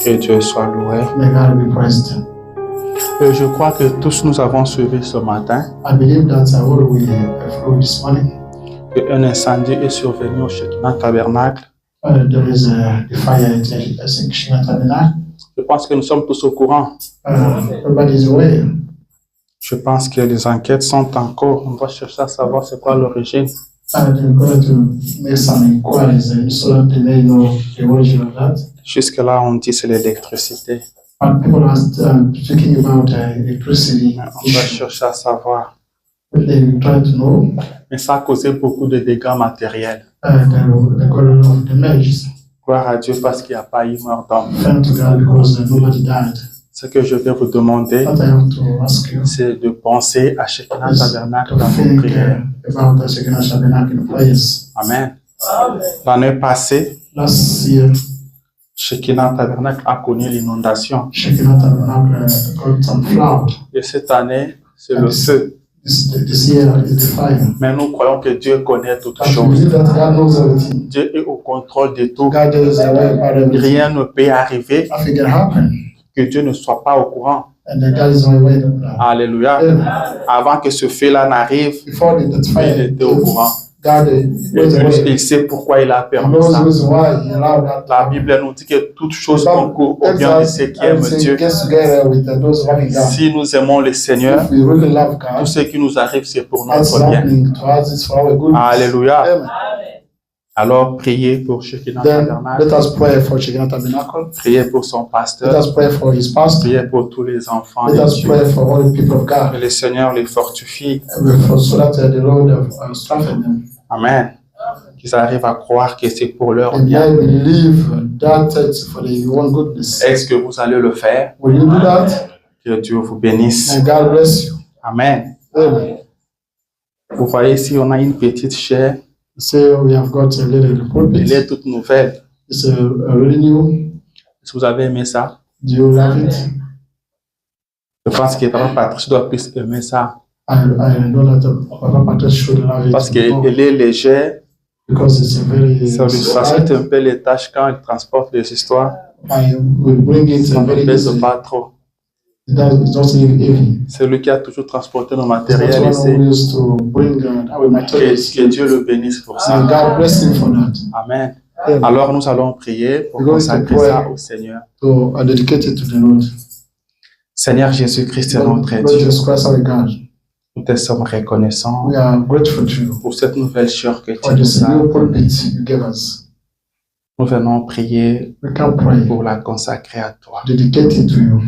Que Dieu soit loué. May God be praised. Et je crois que tous nous avons suivi ce matin I believe that all we through this morning, qu'un incendie est survenu au Shekinah Tabernacle. there is the fire at the Shekinah Tabernacle. Je pense que nous sommes tous au courant. Everybody is aware. Je pense que les enquêtes sont en cours. On doit chercher à savoir c'est quoi l'origine. They're going to make some inquiries so that they may know the origin of that. Jusque-là, on dit c'est l'électricité. But people are speaking about electricity. On doit chercher à savoir. They try to know Mais ça a causé beaucoup de dégâts matériels. the color of the measures. Gloire à Dieu parce qu'il n'y a pas eu mort d'homme. Thank to God because nobody died. Ce que je vais vous demander, What I have to ask you c'est de penser à Shekinah is Tabernacle to dans vos think prières. about the Shekinah Tabernacle prayers. Amen. L'année passée, Last year, Shekinah Tabernacle a connu l'inondation. Shekinah Tabernacle got some flood. Et cette année, c'est le feu. This year is the fire. Mais nous croyons que Dieu connaît toutes But we choses. believe that God knows everything. Dieu est au contrôle de tout. God is aware about everything. Rien ne peut arriver Nothing can happen. que Dieu ne soit pas au courant. And God is aware of that. Alléluia. Avant que ce feu-là n'arrive, Before that fire, il était au courant. God was aware. Il sait pourquoi il a He permis knows the ça. reason why He allowed that. La Bible nous dit que toutes choses concourent au bien de ceux qui aiment Everything Dieu. gets together with those loving God. Si nous aimons le Seigneur, If we really love tout God, ce qui nous arrive, c'est pour that's notre bien. happening to us, it's for our good. Alléluia. Amen. Alors, priez pour Shekinah Then Tabernacle. let us pray for Shekinah Tabernacle. Priez pour son Let pasteur. us pray for his pastor. Priez pour tous les enfants Let de us Dieu. pray for all the people of Que God. le Seigneur les fortifie. So that the Lord strengthen them. Amen. Qu'ils arrivent à croire que c'est pour leur And bien. I believe that it's for the one goodness. Est-ce que vous allez le faire? Will you do that? Que Dieu vous bénisse. And God bless you. Amen. Amen. Vous voyez ici, on a une petite chair. So we have got a little Elle pulpit. est toute nouvelle. It's really new. Est-ce que vous avez aimé ça? Do you love it? Je pense que Papa Patrice doit plus aimer ça. I know that Papa Patrice should love it Parce more qu'elle est légère. because it's a very Ça lui facilite un peu les tâches quand il transporte les histoires. I will bring it Ça ne very pèse easy. pas trop. It's not heavy. C'est lui qui a toujours transporté nos It's matériels not one ici. who used to bring our materials. Que Dieu le bénisse pour ça. And God bless him for that. Amen. Amen. Alors nous allons prier pour We're going to consacrer pray. ça au Seigneur. So I dedicate it to the Lord. Seigneur Jésus-Christ, Lord notre Dieu, Jesus Christ, our God. nous te sommes reconnaissants We are grateful to you pour cette nouvelle chair que tu for this nous new as. pulpit you gave us. Nous venons prier We can pray, pour la consacrer à toi. dedicate it to you.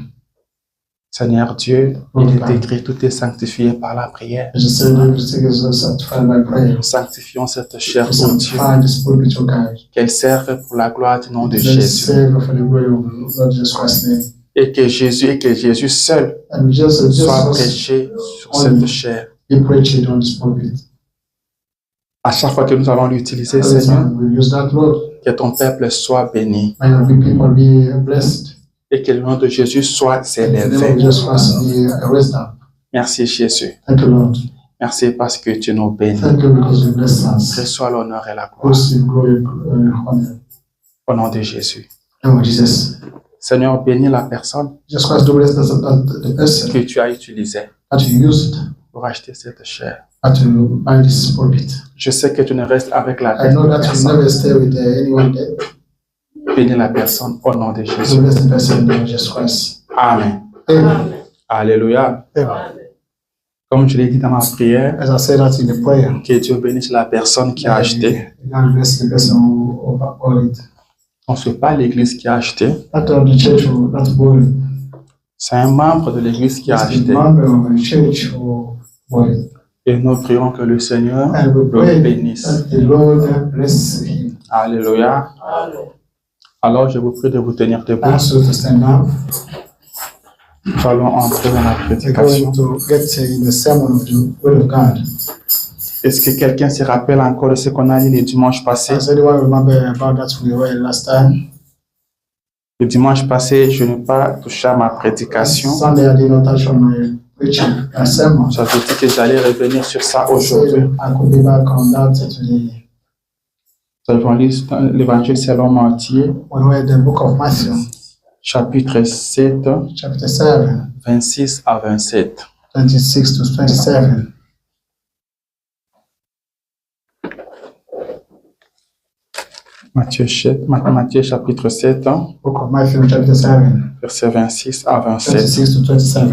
Seigneur Dieu, Lord il est God. écrit, tout est sanctifié par la prière. As you said, everything is sanctified by prayer. Sanctifions cette chair We pour Dieu, sanctify this pulpit, O God. qu'elle serve pour la gloire du nom de Let it Jésus. serve for the glory of Lord Jesus Christ's name. Et que Jésus seul And we just soit prêché sur cette chair. be preached on this pulpit. À chaque fois que nous allons l'utiliser, Every Seigneur, time we use that, Lord, que ton peuple soit béni may your people be blessed. et que le nom de Jésus soit In the name of élevé. Jesus Christ be raised up. Merci Jésus. Thank you, Lord. Merci parce que tu nous bénis. Thank you because you bless us. Reçois l'honneur et la gloire Receive glory and honor. au nom de Jésus. Oh, Jesus. Seigneur, bénis la personne Jesus Christ, do bless the person que tu as utilisée that you used pour acheter cette chair. to buy this pulpit. Je sais que tu ne restes avec la I know that you personne. never stay with anyone there. Bénis la personne au nom de So Jésus. bless the person in the name of Jesus Christ. Amen. Amen. Alléluia. Amen. Comme je l'ai dit dans ma prière, As I said that in the prayer, que Dieu bénisse la personne qui a acheté. God bless the person who bought it. On ne sait pas l'église qui a acheté. Not the church who that bought it. C'est un membre de l'église qui a It's the acheté. member of the church who bought it. Et nous prions que le Seigneur And we le pray bénisse. that the Lord bless him. Alléluia. Alors je vous prie de vous tenir debout. Ask you to stand up. Nous allons entrer dans la We're prédication. going to get in the sermon of the Word of God. Est-ce que quelqu'un se rappelle encore de ce qu'on a dit le dimanche passé? Does anyone remember about that we read last time? Le dimanche passé, je n'ai pas touché à ma prédication. Sunday I did not touch on my preaching, my sermon. J'avais dit que j'allais revenir sur ça So aujourd'hui. I could be back on that today. Nous avons lu l'évangile selon Matthieu, We read the book of Matthew, chapitre 7, chapter 7, 26 à 27. 26 to 27. Matthieu chapitre 7, Book of Matthew, chapter 7, verset 26 à 27. 26 to 27.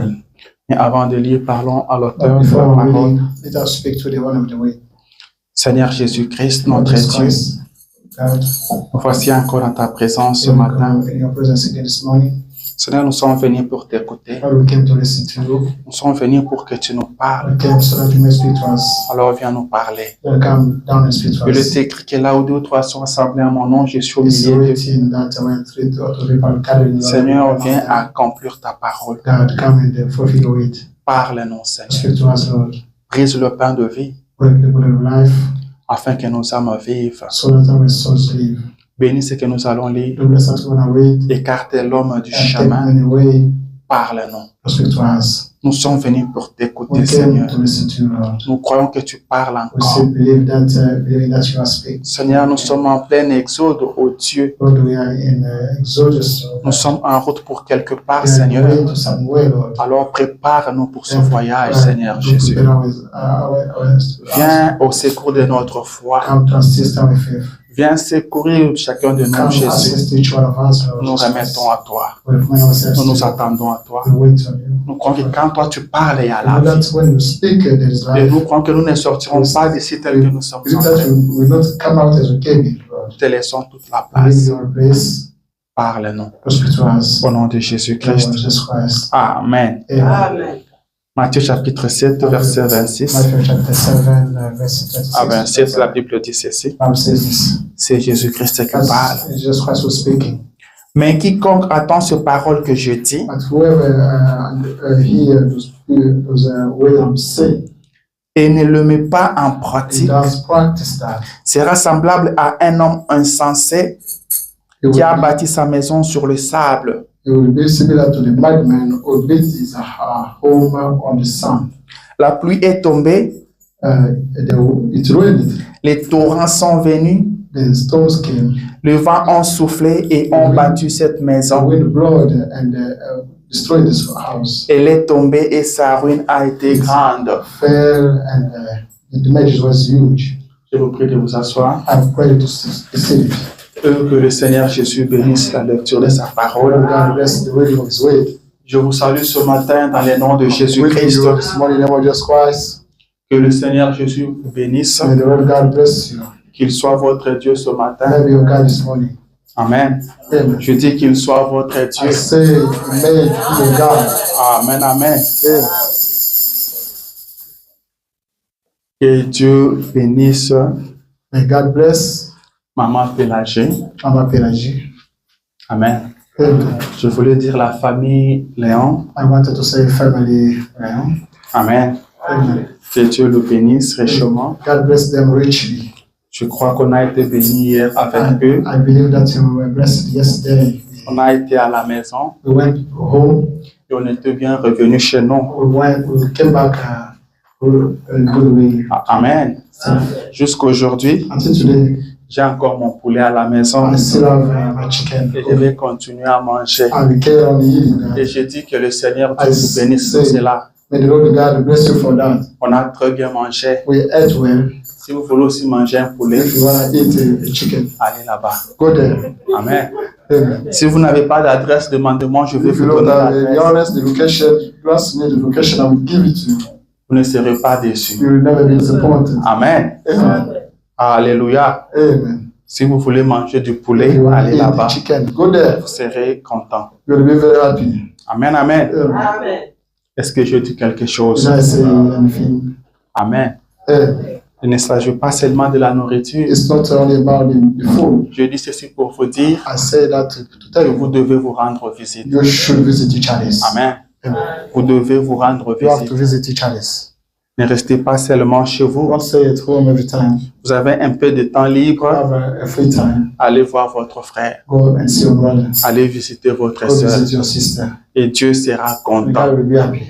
Mais avant de lire, parlons à l'auteur But de la before parole. reading, let us speak to the one of the way. Seigneur Jésus-Christ, Lord notre Jesus Dieu, Christ, God, nous voici encore dans ta présence ce we matin. come in your presence again this morning. Seigneur, nous sommes venus pour t'écouter. Lord, we came to listen to you. Nous sommes venus pour que tu nous parles. We came so that you may speak to us. Alors viens nous parler. Then come down and speak to Il us. est écrit que là où deux ou trois sont assemblés à mon nom, je suis au It's milieu d'eux. written that when three or two people gathered in your Seigneur, name, viens accomplir ta parole. God, come and fulfill your it. Parle-nous, Seigneur. Speak to us, Lord. Brise le pain de vie Break the bread of life afin que nos âmes vivent. so that our souls live. Bénis ce que nous allons lire. Do bless us when I read Écarte l'homme du and take chemin. many away. Parle-nous. Speak to us. Nous sommes venus pour t'écouter, We came Seigneur. to listen to you, Lord. Nous croyons que tu parles We encore. still believing that you are speaking. Seigneur, nous sommes en plein exode, ô Dieu. Lord, we are in Exodus. Nous sommes en route pour quelque part, We are Seigneur. going to somewhere, Lord. Alors prépare-nous pour ce voyage, Seigneur Do Jésus. prepare our Viens au secours de notre foi. come to assist our faith. Viens secourir chacun de nous, Come Jésus. assist each one of us, Lord. Nous remettons à toi. We recommend ourselves Nous to nous you. attendons à toi. We wait on you. Nous croyons que quand toi tu parles, il y a We la know vie. that when you speak, there is Et life. nous croyons que nous ne sortirons pas d'ici tel que nous sommes We know that entrés. we will not come out as we came in, Lord. Nous te laissons toute la We give place. you our place. Parle-nous. Speak to us. Au nom de Lord Jésus-Christ. Jesus Christ. Amen. Amen. Amen. Matthieu chapitre 7, verset 26 Matthew chapter 7, verse 26. à 27, la Bible dit ceci. Bible says this. C'est Jésus-Christ qui parle. As Jesus Christ was speaking. Mais quiconque attend ces paroles que je dis But whoever hears those words I'm saying, et ne le met pas en he pratique does practice that. sera semblable à un homme insensé He qui a will, bâti sa maison sur le sable. he will be similar to the madman who built his home on the sand. La pluie est tombée, It rained, les torrents sont venus, the storms came, le vent a soufflé et ont battu cette the maison. wind blowed and destroyed this house. Elle est tombée et sa ruine a été grande. Fell and the damage was huge. Je vous prie de vous asseoir. I pray to see it. Que le Seigneur Jésus bénisse la lecture de sa Lord parole. God bless the reading of His word. Je vous salue ce matin dans le nom de With Jésus-Christ. you this morning in the name of Jesus Christ. Que le Seigneur Jésus vous bénisse. May the Lord God bless you. Qu'il soit votre Dieu ce matin. May be your God this morning. Amen. Amen. Je dis qu'il soit votre I Dieu. say, may He be your God. Amen, amen. Amen. Que Dieu bénisse May God bless Maman Pélagée. Mama Pelagie. Amen. Amen. Je voulais dire la famille Léon. I wanted to say family. Amen. Amen. Que Dieu le bénisse richement. God bless them richly. Je crois qu'on a été bénis hier avec eux. I believe that you were blessed yesterday. On a été à la maison We went home. et on était bien revenus chez nous. We came back good way. Amen. Jusqu'aujourd'hui, Until today, j'ai encore mon poulet à la maison I still have my chicken. et je vais continuer à manger. I will carry on eating Et that. je dis que le Seigneur Dieu vous bénisse pour cela. May the Lord God bless you for that. On a très bien mangé. We ate well. Si vous voulez aussi manger un poulet, If you want to eat a chicken, allez là-bas. go there. Amen. Amen. Si vous n'avez pas d'adresse, demandez-moi, je vais If vous you don't donner have the l'adresse. honest, the location, you ask me the location, I will give it to you. Vous ne serez pas déçus. You will never be disappointed. Amen. Amen. Alléluia. Amen. Si vous voulez manger du If poulet, you want to allez eat là-bas. the chicken, go there. Vous serez content. You will be very happy. Amen, amen. Amen. Amen. Est-ce que je dis quelque chose? Did I say anything? Amen. Amen. Il ne s'agit pas seulement de la nourriture. It's not only about the food. Je dis ceci pour vous dire I say that to que tell you, vous devez vous rendre visite. you should visit each other. Amen. Amen. Vous devez vous rendre You have to visite. visit each other. Ne restez pas seulement chez vous. Don't stay at home every time. Vous avez un peu de temps libre. Have a free time. Allez voir votre frère. Go and see your brother. Allez visiter votre Go soeur. visit your sister. Et Dieu sera And content. God will be happy.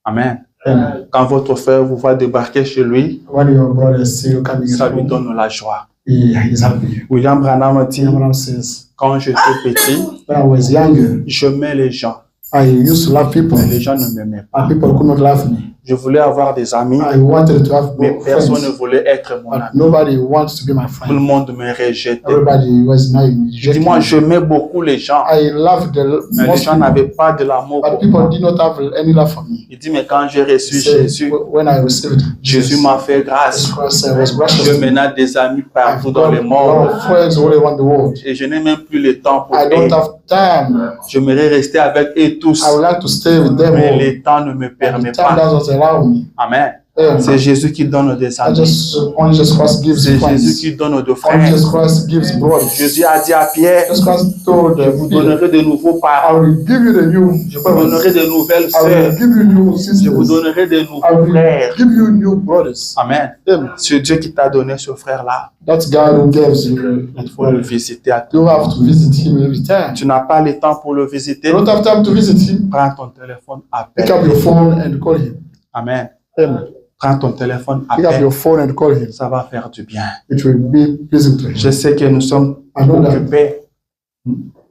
Amen. Amen. Quand votre frère vous voit débarquer chez lui, When your brother see you coming ça lui home, donne la joie. he is happy. William Branham dit, Abraham says, quand j'étais petit, when I was younger, j'aimais les gens, I used to love people, mais les gens ne m'aimaient pas. and people could not love me. Je voulais avoir des amis, I wanted to have mais personne ne friends, voulait être mon but ami. nobody wants to be my Tout le friend. monde me rejetait. Everybody was not Dis-moi, rejecting me. j'aimais beaucoup les gens, I loved the mais les most gens people, n'avaient pas de l'amour but pour people moi. did not have any love for me. Il dit, mais quand j'ai reçu He said, Jésus, when I received Jésus Jesus, m'a fait grâce. Jesus Christ was gracious J'ai to me. maintenant des amis I've partout got dans a le lot monde of friends all around the world. et je n'ai même plus le temps pour I don't eux. have time. J'aimerais rester avec eux tous, I would like to stay with them mais all. le temps ne me But permet the time pas. doesn't allow me. Amen. Yeah. C'est Jésus qui donne des I amis. just only Jesus Christ gives C'est Jésus friends. qui donne de Only frères. Jesus Christ gives brothers. Jésus a dit à Pierre, Jesus Christ told je vous Peter, donnerai de nouveaux I parents, will give you the new je vous donnerai brothers. de nouvelles I will sœurs, give you new je vous sisters. donnerai de I nouveaux will frères. give you new brothers. Amen. C'est Dieu qui t'a donné ce frère-là. That's God who gives you. Il faut le visiter à tout. You have to visit him every time. Tu n'as pas le temps pour le visiter. You don't have time to visit him. Prends ton téléphone, Pick up appelle. your phone and call him. Amen. Amen. Prends ton téléphone, Pick up appelle. your phone and call him. Ça va faire du bien. It will be pleasing to him. Je sais que nous sommes I know that occupés.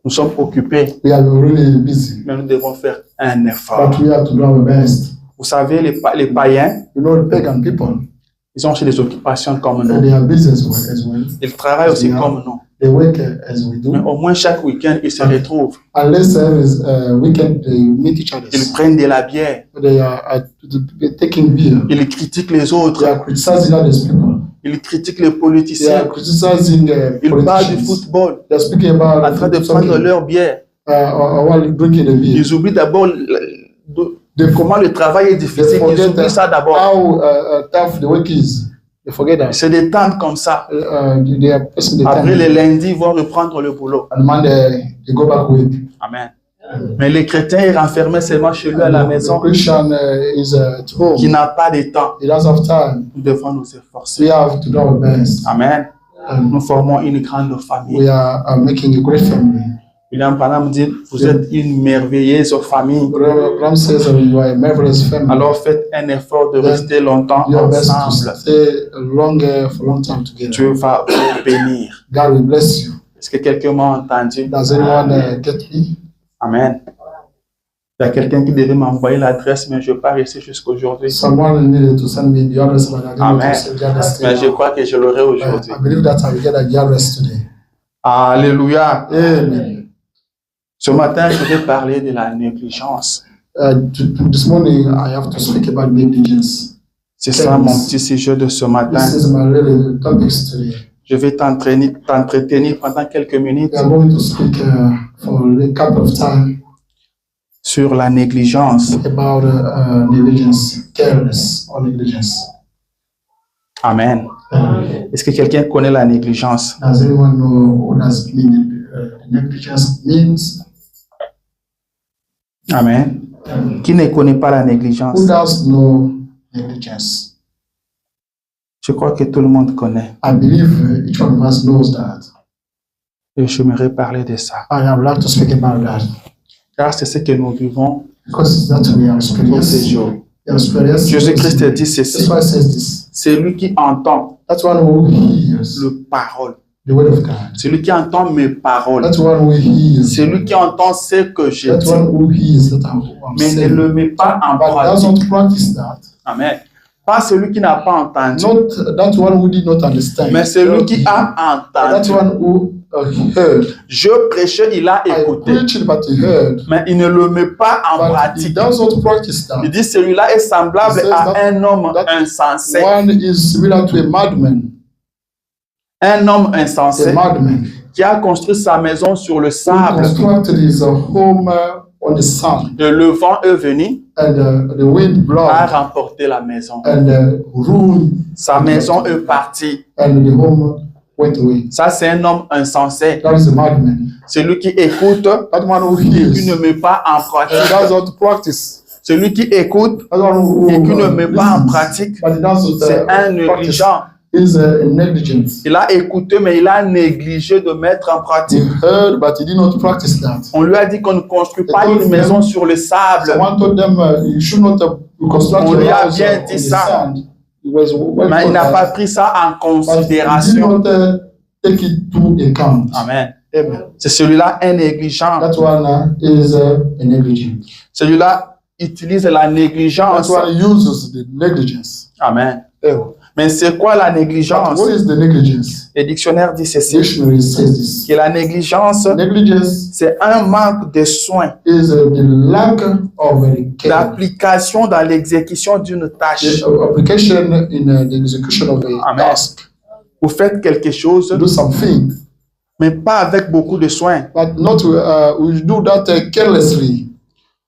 Nous sommes occupés, we are really busy, mais nous devons faire un effort. but we have to do our best. Vous savez, les païens, You know, the pagan people, ils ont aussi des occupations comme and nous. they are busy as well. Ils travaillent aussi comme nous. They work as we Mais do. au moins chaque week-end, ils se retrouvent. Unless every weekend they meet each other. Ils prennent de la bière. They are taking beer. Ils critiquent les They autres. are criticizing others people. Ils critiquent les They are politiciens. criticizing Ils parlent du politicians. football, They are speaking about en train de prendre leur bière. while drinking the beer. Ils oublient d'abord comment le travail est difficile. Ils oublient ça d'abord. How tough the work is. They forget that. C'est des temps comme ça. They are passing the Après, time. les lundis, ils vont reprendre le boulot. On Monday, they go back work. Amen. Mais les chrétiens, ils renfermés seulement chez lui à la maison, The Christian is at home. qui n'a pas de temps. He doesn't have time. Nous devons nous efforcer. We have to do our best. Amen. Nous formons une grande famille. We are making a great family. William Branham dit, vous êtes une merveilleuse famille. Ram says you are a marvelous family. Alors faites un effort de rester longtemps Do your best to ensemble. stay longer for a long time together. Dieu va vous bénir. God will bless you. Est-ce que quelqu'un m'a entendu? Does anyone get me? Amen. Il y a quelqu'un qui devait m'envoyer l'adresse, mais je n'ai pas réussi jusqu'aujourd'hui. Someone needed to send me the address, but I didn't know Amen. to send the address Mais je today. crois que je l'aurai aujourd'hui. I believe that I will get the address today. Alléluia. Amen. Ce matin, je vais parler de la négligence. This morning, I have to speak about negligence. C'est ça mon petit sujet de ce matin. This is my really topics today. Je vais t'entretenir pendant quelques minutes We are going to speak for a couple of time sur la négligence. about negligence, careless or negligence. Amen. Est-ce que quelqu'un connaît la négligence? Does anyone know what does negligence means? Amen. Qui ne connaît pas la négligence? Who does know negligence? Je crois que tout le monde connaît. I believe each one of us knows that. Et j'aimerais parler de ça. I would like to speak about that Car c'est ce que nous vivons because that's what we are tous ces experiencing. jours. We are experiencing. Jésus-Christ dit That's ceci. why it says this. Celui qui entend That's one who hears le parole. the word of God. Celui qui entend mes paroles. That's one who hears. Celui qui entend ce que je That's dis, one who hears that I'm mais ne saying. le met pas en But pratique. doesn't practice that. Amen. Pas celui qui n'a pas entendu, Not that one who did not understand. mais celui qui a That entendu. one who heard. Je prêchais, il a I écouté, preached, but he heard. mais il ne le met pas en But he pratique. doesn't practice that. Il dit celui-là est semblable He says à that- un homme that insensé. One is similar to a madman. Un homme A insensé madman. qui a construit sa maison sur le Who sable. constructed his home on the sand, Le vent est venu, and the wind blew, a remporté la maison. and ruined, Sa maison est partie. and the home went away. Ça, c'est un homme insensé. That is a madman. Celui qui écoute That one who et qui hears ne met pas en and pratique. doesn't practice. Celui qui écoute That one who et qui ne met pas en listens, pratique, but he doesn't c'est un practice. négligent. Is a negligence. Il a écouté, mais il a négligé de mettre en He pratique. heard, but he did not practice that. On lui a dit qu'on ne construit pas une maison sur le sable. Someone told them you should not construct On your lui a house bien on dit the ça. sand. He was well Mais il told n'a that, pas pris ça en but he did considération. not take it to account. Amen. Amen. C'est celui-là un négligent. That one is a negligent. Celui-là utilise la That négligence. one uses the negligence. Amen. Amen. Mais c'est quoi la But négligence? what is the negligence? Le dictionnaire dit ceci, Dictionary says this. que la négligence, Negligence c'est un manque de soin, is the lack of care, d'application dans l'exécution d'une tâche. the application in the execution of a Amen. task. Vous faites quelque chose, To do something, mais pas avec beaucoup de soin. but not we do that carelessly.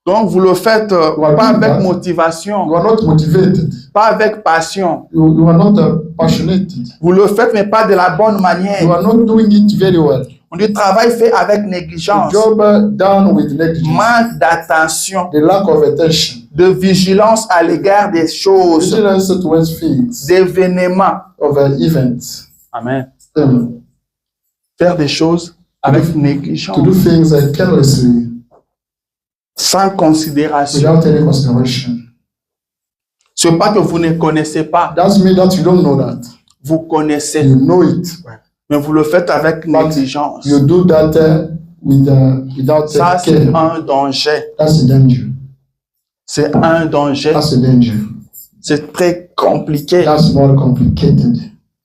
Donc, vous le faites pas avec that. motivation, You are not motivated. pas avec passion. You are not passionate. Vous le faites, mais pas de la bonne manière. You are not doing it very well. On dit travail fait avec The négligence, job done with negligence, manque d'attention, the lack of attention, de vigilance à l'égard des choses, vigilance towards things, d'événements. of events. Amen. Um, Faire des choses avec to do négligence, things carelessly, sans considération. without any consideration. Ce n'est pas que vous ne connaissez pas, Doesn't mean that you don't know that. vous connaissez, You know it. mais vous le faites avec négligence. You do that without Ça, c'est care. un danger. That's a danger. C'est un danger. That's a danger. C'est très compliqué. That's more complicated.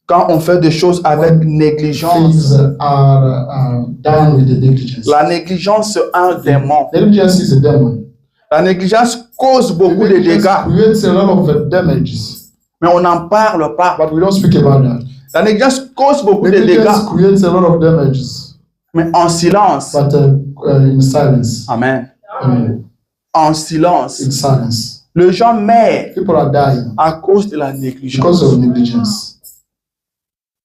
Quand on fait des choses avec négligence, Things are done with the negligence. la négligence, c'est un démon. Negligence is a demon. La négligence cause beaucoup de Negligence dégâts, creates a lot of damages, mais on n'en parle pas. but we don't speak about that. La négligence cause beaucoup de Negligence dégâts, creates a lot of damages, mais en silence. but in silence. Amen. Amen. En silence. In silence. Les gens meurent People are dying à cause de la because négligence. of negligence.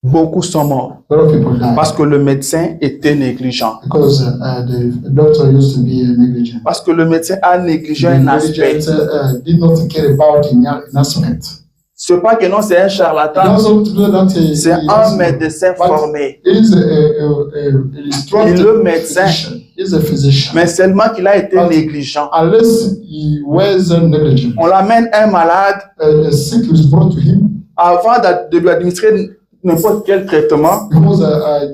Beaucoup sont morts A lot of people die parce que le médecin était négligent. because the doctor used to be negligent. Parce que le médecin a négligé The un aspect. negligent did not care about an aspect. Ce n'est pas que non, c'est un And charlatan. also to do that, C'est un médecin formé. It is Et instructed le médecin, physician. He's a physician. mais seulement qu'il a été négligent. Unless he was negligent, On l'amène un malade, a sick is brought to him. avant de lui administrer n'importe quel traitement, Because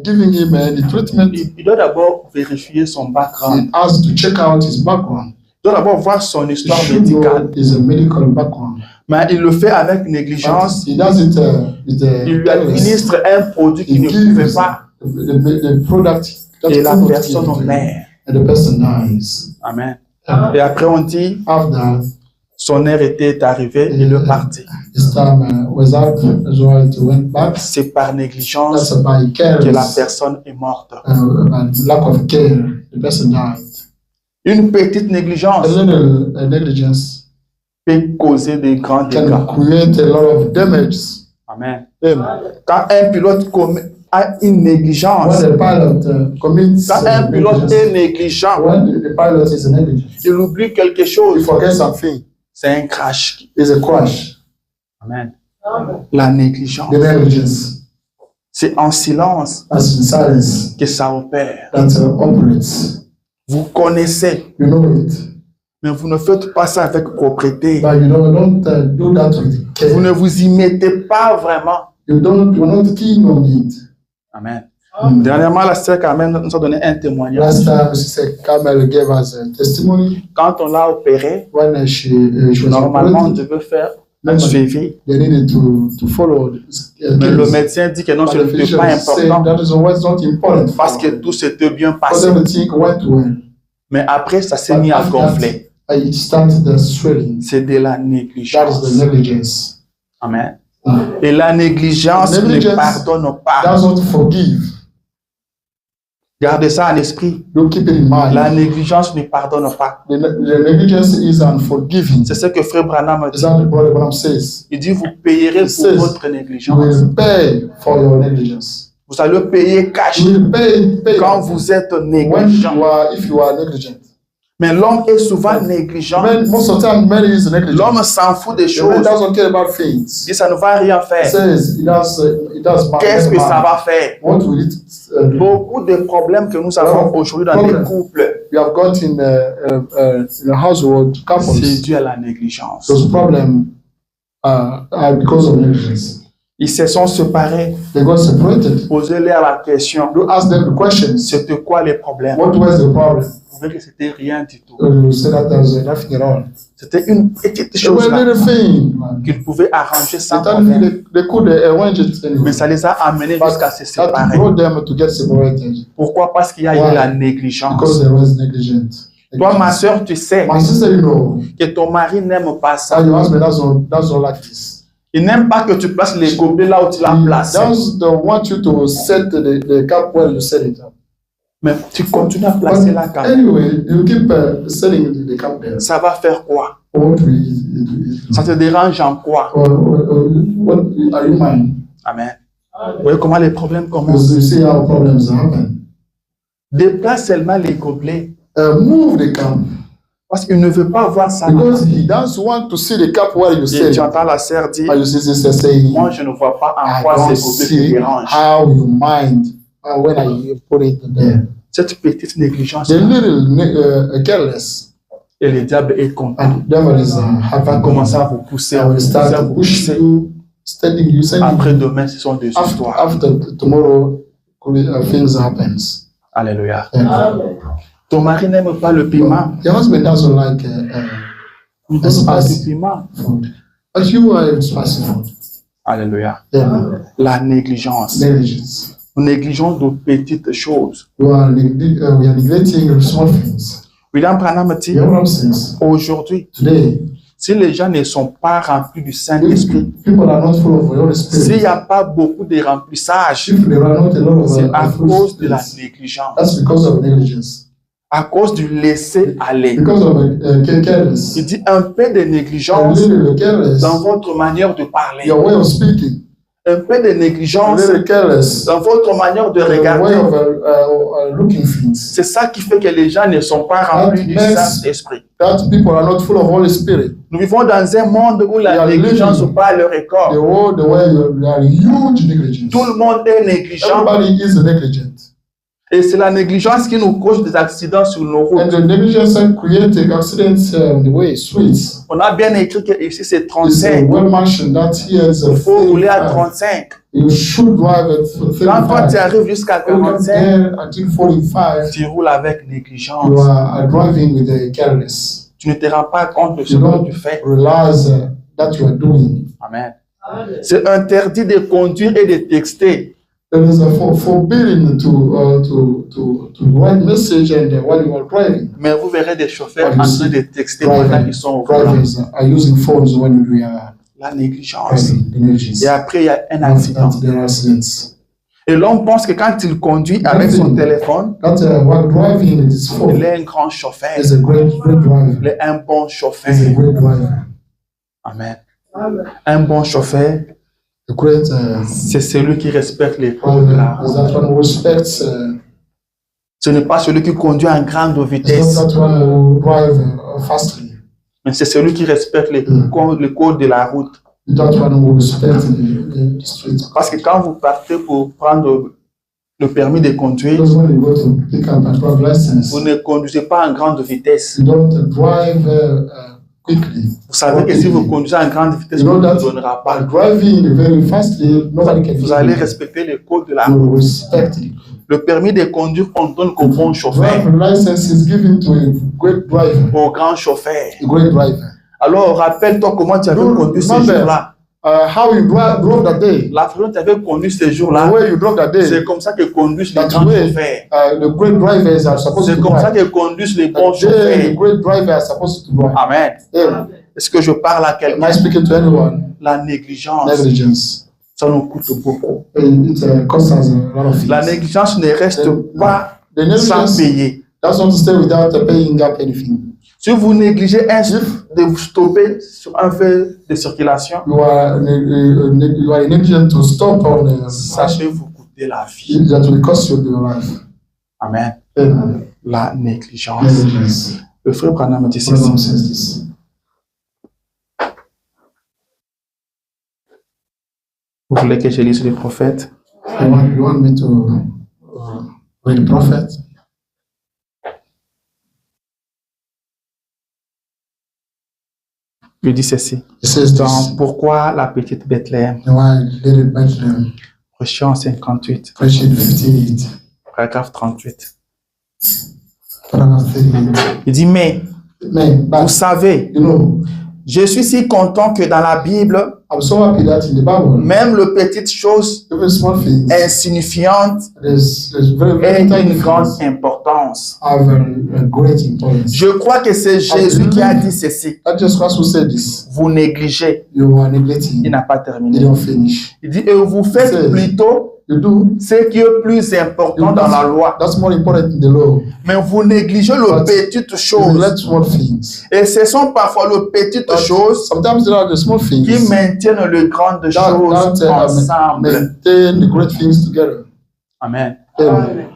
giving him any treatment, il doit d'abord vérifier son background. he has to check out his background. Il doit d'abord voir son He histoire should médicale. know his medical background. Mais il le fait avec négligence. But he does it with Il lui administre un produit qu'il ne pouvait pas. the product that Et la could not personne give him, meurt. and the person dies. Amen. Et après on dit, After son heure était arrivée, il est parti. his time was up, as well, it went back. C'est par négligence That's by care, que la personne est morte. and lack of care, the person died. Une petite négligence A little negligence peut causer de grands dégâts. can create a lot of damage. Amen. Amen. Quand un pilote a une négligence, When the pilot commits quand un pilote negligence, est négligent, when the pilot is negligent, il oublie quelque he chose. forgets something. C'est un crash. It's a crash. Amen. La négligence. The negligence, C'est en silence as in silence, que ça opère. that operates. Vous connaissez, You know it, mais vous ne faites pas ça avec propriété. but you don't do that with care. Vous ne vous y mettez pas vraiment. You're not keen on it. Amen. Dernièrement, la sœur Carmen nous a donné un témoignage. Last time, Sister Carmel gave us a testimony Quand on l'a opéré, when she was normalement, on operated. devait faire un suivi. They needed to follow this Mais le case. médecin dit que non, But ce the n'était physician pas said important that is always not important parce que tout s'était bien because passé. everything went well. Mais après, ça s'est mis à gonfler. It started the swelling. C'est de la That is the négligence. negligence. Amen. Et la négligence ne Negligence pardonne pas. does not forgive. Gardez ça à l'esprit. You keep it in mind. La négligence ne pardonne pas. The negligence is unforgiving. C'est ce que Frère Branham Is dit. that what Brother Branham says? Il dit, vous payerez pour says, votre You négligence. will pay for your negligence. Vous allez payer cash You will pay quand vous êtes when négligent. if you are negligent. Mais l'homme est souvent négligent. Most of the time, man is negligent. L'homme s'en fout des The man choses. doesn't care about Il things. dit, ça ne va rien He faire. says it does matter. Qu'est-ce que ça va faire? What will it do? Beaucoup de problèmes que nous avons aujourd'hui dans les couples, We have got in a household c'est couples. dû à la négligence. Those problems are because of negligence. Ils se sont séparés. They got separated. Posez-leur la question. You ask them the questions. C'était quoi les problèmes? What was the problem? Vous verrez que c'était rien du tout. You say that there's nothing at all. C'était une petite It chose was a là little thing, man. qu'ils pouvaient arranger sans They told me problème. they could arrange it Mais anyway. ça les a amenés But jusqu'à se that séparer. brought them to get separated Pourquoi? Parce qu'il y a Why? eu la négligence. because there was negligence. Toi, ma soeur, tu sais My sister, you know, que ton mari n'aime pas ça. your husband doesn't like this. Il n'aime pas que tu places les gobelets là où tu l'as He placé. doesn't want you to set the cup where you set it up. Mais tu continues à placer là quand But même. anyway, you keep setting the cup there. Ça va faire quoi? What will it Ça te dérange en quoi? what are you mind? Amen. Vous voyez comment les problèmes Because commencent? you see how problems happen. Déplace seulement les gobelets. Move the cup. Parce qu'il ne veut pas voir ça. Because he doesn't want to see the cup where you Et set tu it. entends la sœur dire, And you see sister saying, moi je ne vois pas en I quoi don't ces gobelets te see dérangent. how you mind when I put it there. Cette petite négligence, The little careless, et le diable est content. and the devil is Il va happy. commencer à vous pousser, I à vous will pousser, start à to vous push pousser. you, steadying you, sending Après demain, ce sont des histoires. after tomorrow, things happens. Alléluia. And, Ton mari n'aime pas le piment. your husband doesn't like Il donne pas du piment. food, but you are spicy food. Alléluia. Then La négligence. negligence. Nous négligeons de petites choses. We are neglecting the small things. William Branham dit, You know what I'm saying? aujourd'hui, Today, si les gens ne sont pas remplis du Saint-Esprit, people are not full of the Holy s'il Spirit. n'y a pas beaucoup de remplissage, If there are not a lot of c'est à fruits, cause de la négligence, that's because of negligence. à cause du laisser aller. Because of careless. Il dit un peu de A négligence little careless. dans votre manière de parler, Your way of speaking. un peu de A négligence little careless. dans votre manière de The way regarder. of looking things. C'est ça qui fait que les gens ne sont pas remplis du makes- Saint-Esprit. That people are not full of Holy Spirit. Nous vivons dans un monde où We la are négligence living bat le The record. world, the way you are huge negligence. Tout le monde est négligent. Everybody is negligent. Et c'est la négligence qui nous cause des accidents sur nos And routes. the negligence creates accidents on the way, streets. On a bien écrit que ici c'est It's 35. well mentioned that here is a Il faut rouler à 35. 35. You should drive at Quand toi tu 35. arrives jusqu'à When you 45, get there until 45, tu roules avec you négligence. are driving with a careless. Tu ne te rends pas compte de ce You que don't tu fais. realize that you are doing. Amen. C'est interdit de conduire et de texter. There is a forbidden to write message and while you are driving. Mais vous verrez des chauffeurs What en you train see, de texter pendant qu'ils sont au volant. Drivers are using phones when we are La négligence. driving. The negligence. Et après, il y a un After accident. that, there are accidents. Et l'homme pense que quand il conduit avec son téléphone, That while driving with his il phone est un grand chauffeur. is a great driver. Il est un bon chauffeur. Is a great driver. Amen. Un bon chauffeur, A great c'est celui qui respecte les codes de driver la is route. that one who respects. Ce n'est pas celui qui conduit en grande It's vitesse, not that one who drive fastly. mais c'est celui qui respecte les codes de la route. That one who respects the street. Parce que quand vous partez pour prendre le permis de conduire, Because when you go to pick up a drive license, vous ne conduisez pas en grande vitesse. you don't drive quickly. Vous savez que si vous conduisez en grande vitesse, You on know ne that vous donnera by pas. driving very fastly, nobody can Vous do allez it. respecter les codes de la You route. will respect it. Le permis de conduire, on donne qu'au bon chauffeur, Driver license is given to a great driver, au grand chauffeur. a great driver. Alors, rappelle-toi comment tu avais conduit ce Remember, jour-là. how you drove that day, La façon dont tu avais conduit ce the jour-là, way you drove that day, c'est comme ça que conduisent les That's grands way. chauffeurs. The great drivers are supposed C'est to comme ça drive. que conduisent les bons The chauffeurs. great drivers are supposed to drive. Amen. Yeah. Est-ce que je parle à Am quelqu'un? I speaking to anyone? La négligence, Negligence. ça nous coûte beaucoup. It costs us a lot of things. La négligence ne reste pas The sans negligence payer. doesn't want to stay without paying up anything. Si vous négligez de vous stopper sur un feu de circulation, You are negligent to stop on the ça peut vous coûter la vie. that will cost you your life. Amen. Yeah. La négligence. Negligence. Le frère Branham dit Branham ceci. says this. Vous voulez que je lise les prophètes? You want me to read the prophet? Il dit ceci. He says Donc, this. pourquoi la petite Bethléem? Why little Bethlehem? Chant 58, Verse 58. paragraphe 38. Paragraph 38. Il dit, mais Man, vous but, savez, you know, je suis si content que dans la Bible, I'm so happy that in the Bible, même les petites choses even small things, insignifiantes there's very, aient very tiny une grande things importance. have a great importance. Je crois que c'est Jésus qui a dit ceci. That just Christ who said this. Vous négligez. You are neglecting. Il n'a pas You terminé. don't finish. Il dit, et vous faites Says, plutôt You do. ce qui est plus important dans la loi. That's more important in the law. Mais vous négligez les But petites You choses. neglect small things. Et ce sont parfois les petites But choses sometimes there are the small qui things maintiennent les grandes choses that ensemble. maintain the great things together. Amen. Amen.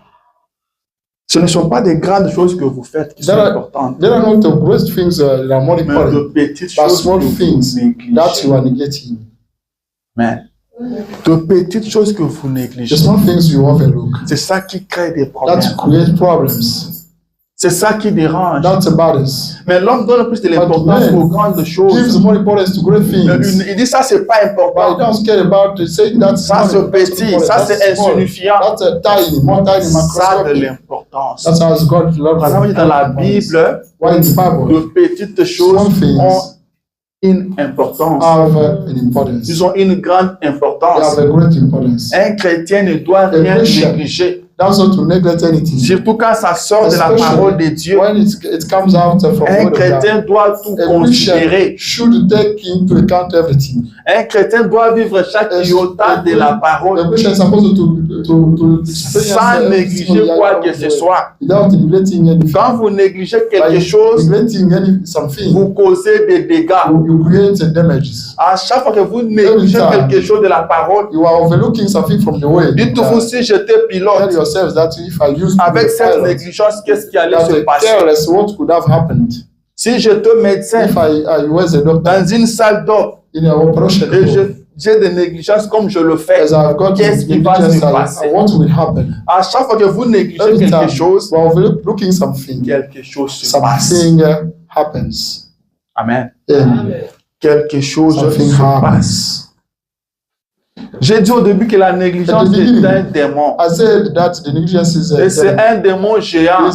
Ce ne sont pas des grandes choses que vous faites qui sont There are- importantes, There are not the great things that are more mais important, de petites but choses small que things vous négligez. that you are neglecting. Amen. De petites choses que vous The négligez. small things you overlook. C'est ça qui crée des problèmes. That create problems. C'est ça qui dérange. That's about us. Mais l'homme donne plus de l'importance man aux grandes Gives choses. more importance to great things. Il dit ça, c'est pas But he important. don't care about it, saying that Ça, c'est petit. Ça, c'est insignifiant. That's a tiny, more tiny, Ça a de macroscopic. l'importance. That's how God loves Par exemple, dans la Bible, Why in the Bible, de petites choses Small things ont une importance. have an importance. Ils ont une grande They importance. have a great importance. Un chrétien ne doit rien Christian. négliger. That's not to neglect anything. Surtout quand ça sort de la Especially parole de Dieu. When it comes out from the Un word of God. chrétien doit tout A considérer. Christian should take into account everything. Un chrétien doit vivre chaque iota de la parole The Christian is supposed to experience sans every négliger single quoi act que of ce the soit. word without neglecting anything. Quand vous négligez quelque By chose, neglecting something, vous causez des dégâts. you create damages. À chaque fois que vous négligez time. quelque chose de la parole, You are overlooking something from the way. dites-vous si j'étais Tell pilote, yourself that if I used to avec be cette pilot, négligence, qu'est-ce qui allait that se a passer? careless, what could have happened Si j'étais médecin if I was a doctor dans une salle d'op in an operation et room, j'ai des négligences comme je le fais, as I've got qu'est-ce qui va se negligence, passer? what will happen? À chaque fois que vous négligez Every quelque time chose, we're overlooking something, quelque chose se passe. something happens. Amen. And Quelque chose something se passe. happens. J'ai dit au début que la négligence At the beginning, est un démon. I said that the negligence is Et c'est a un démon géant.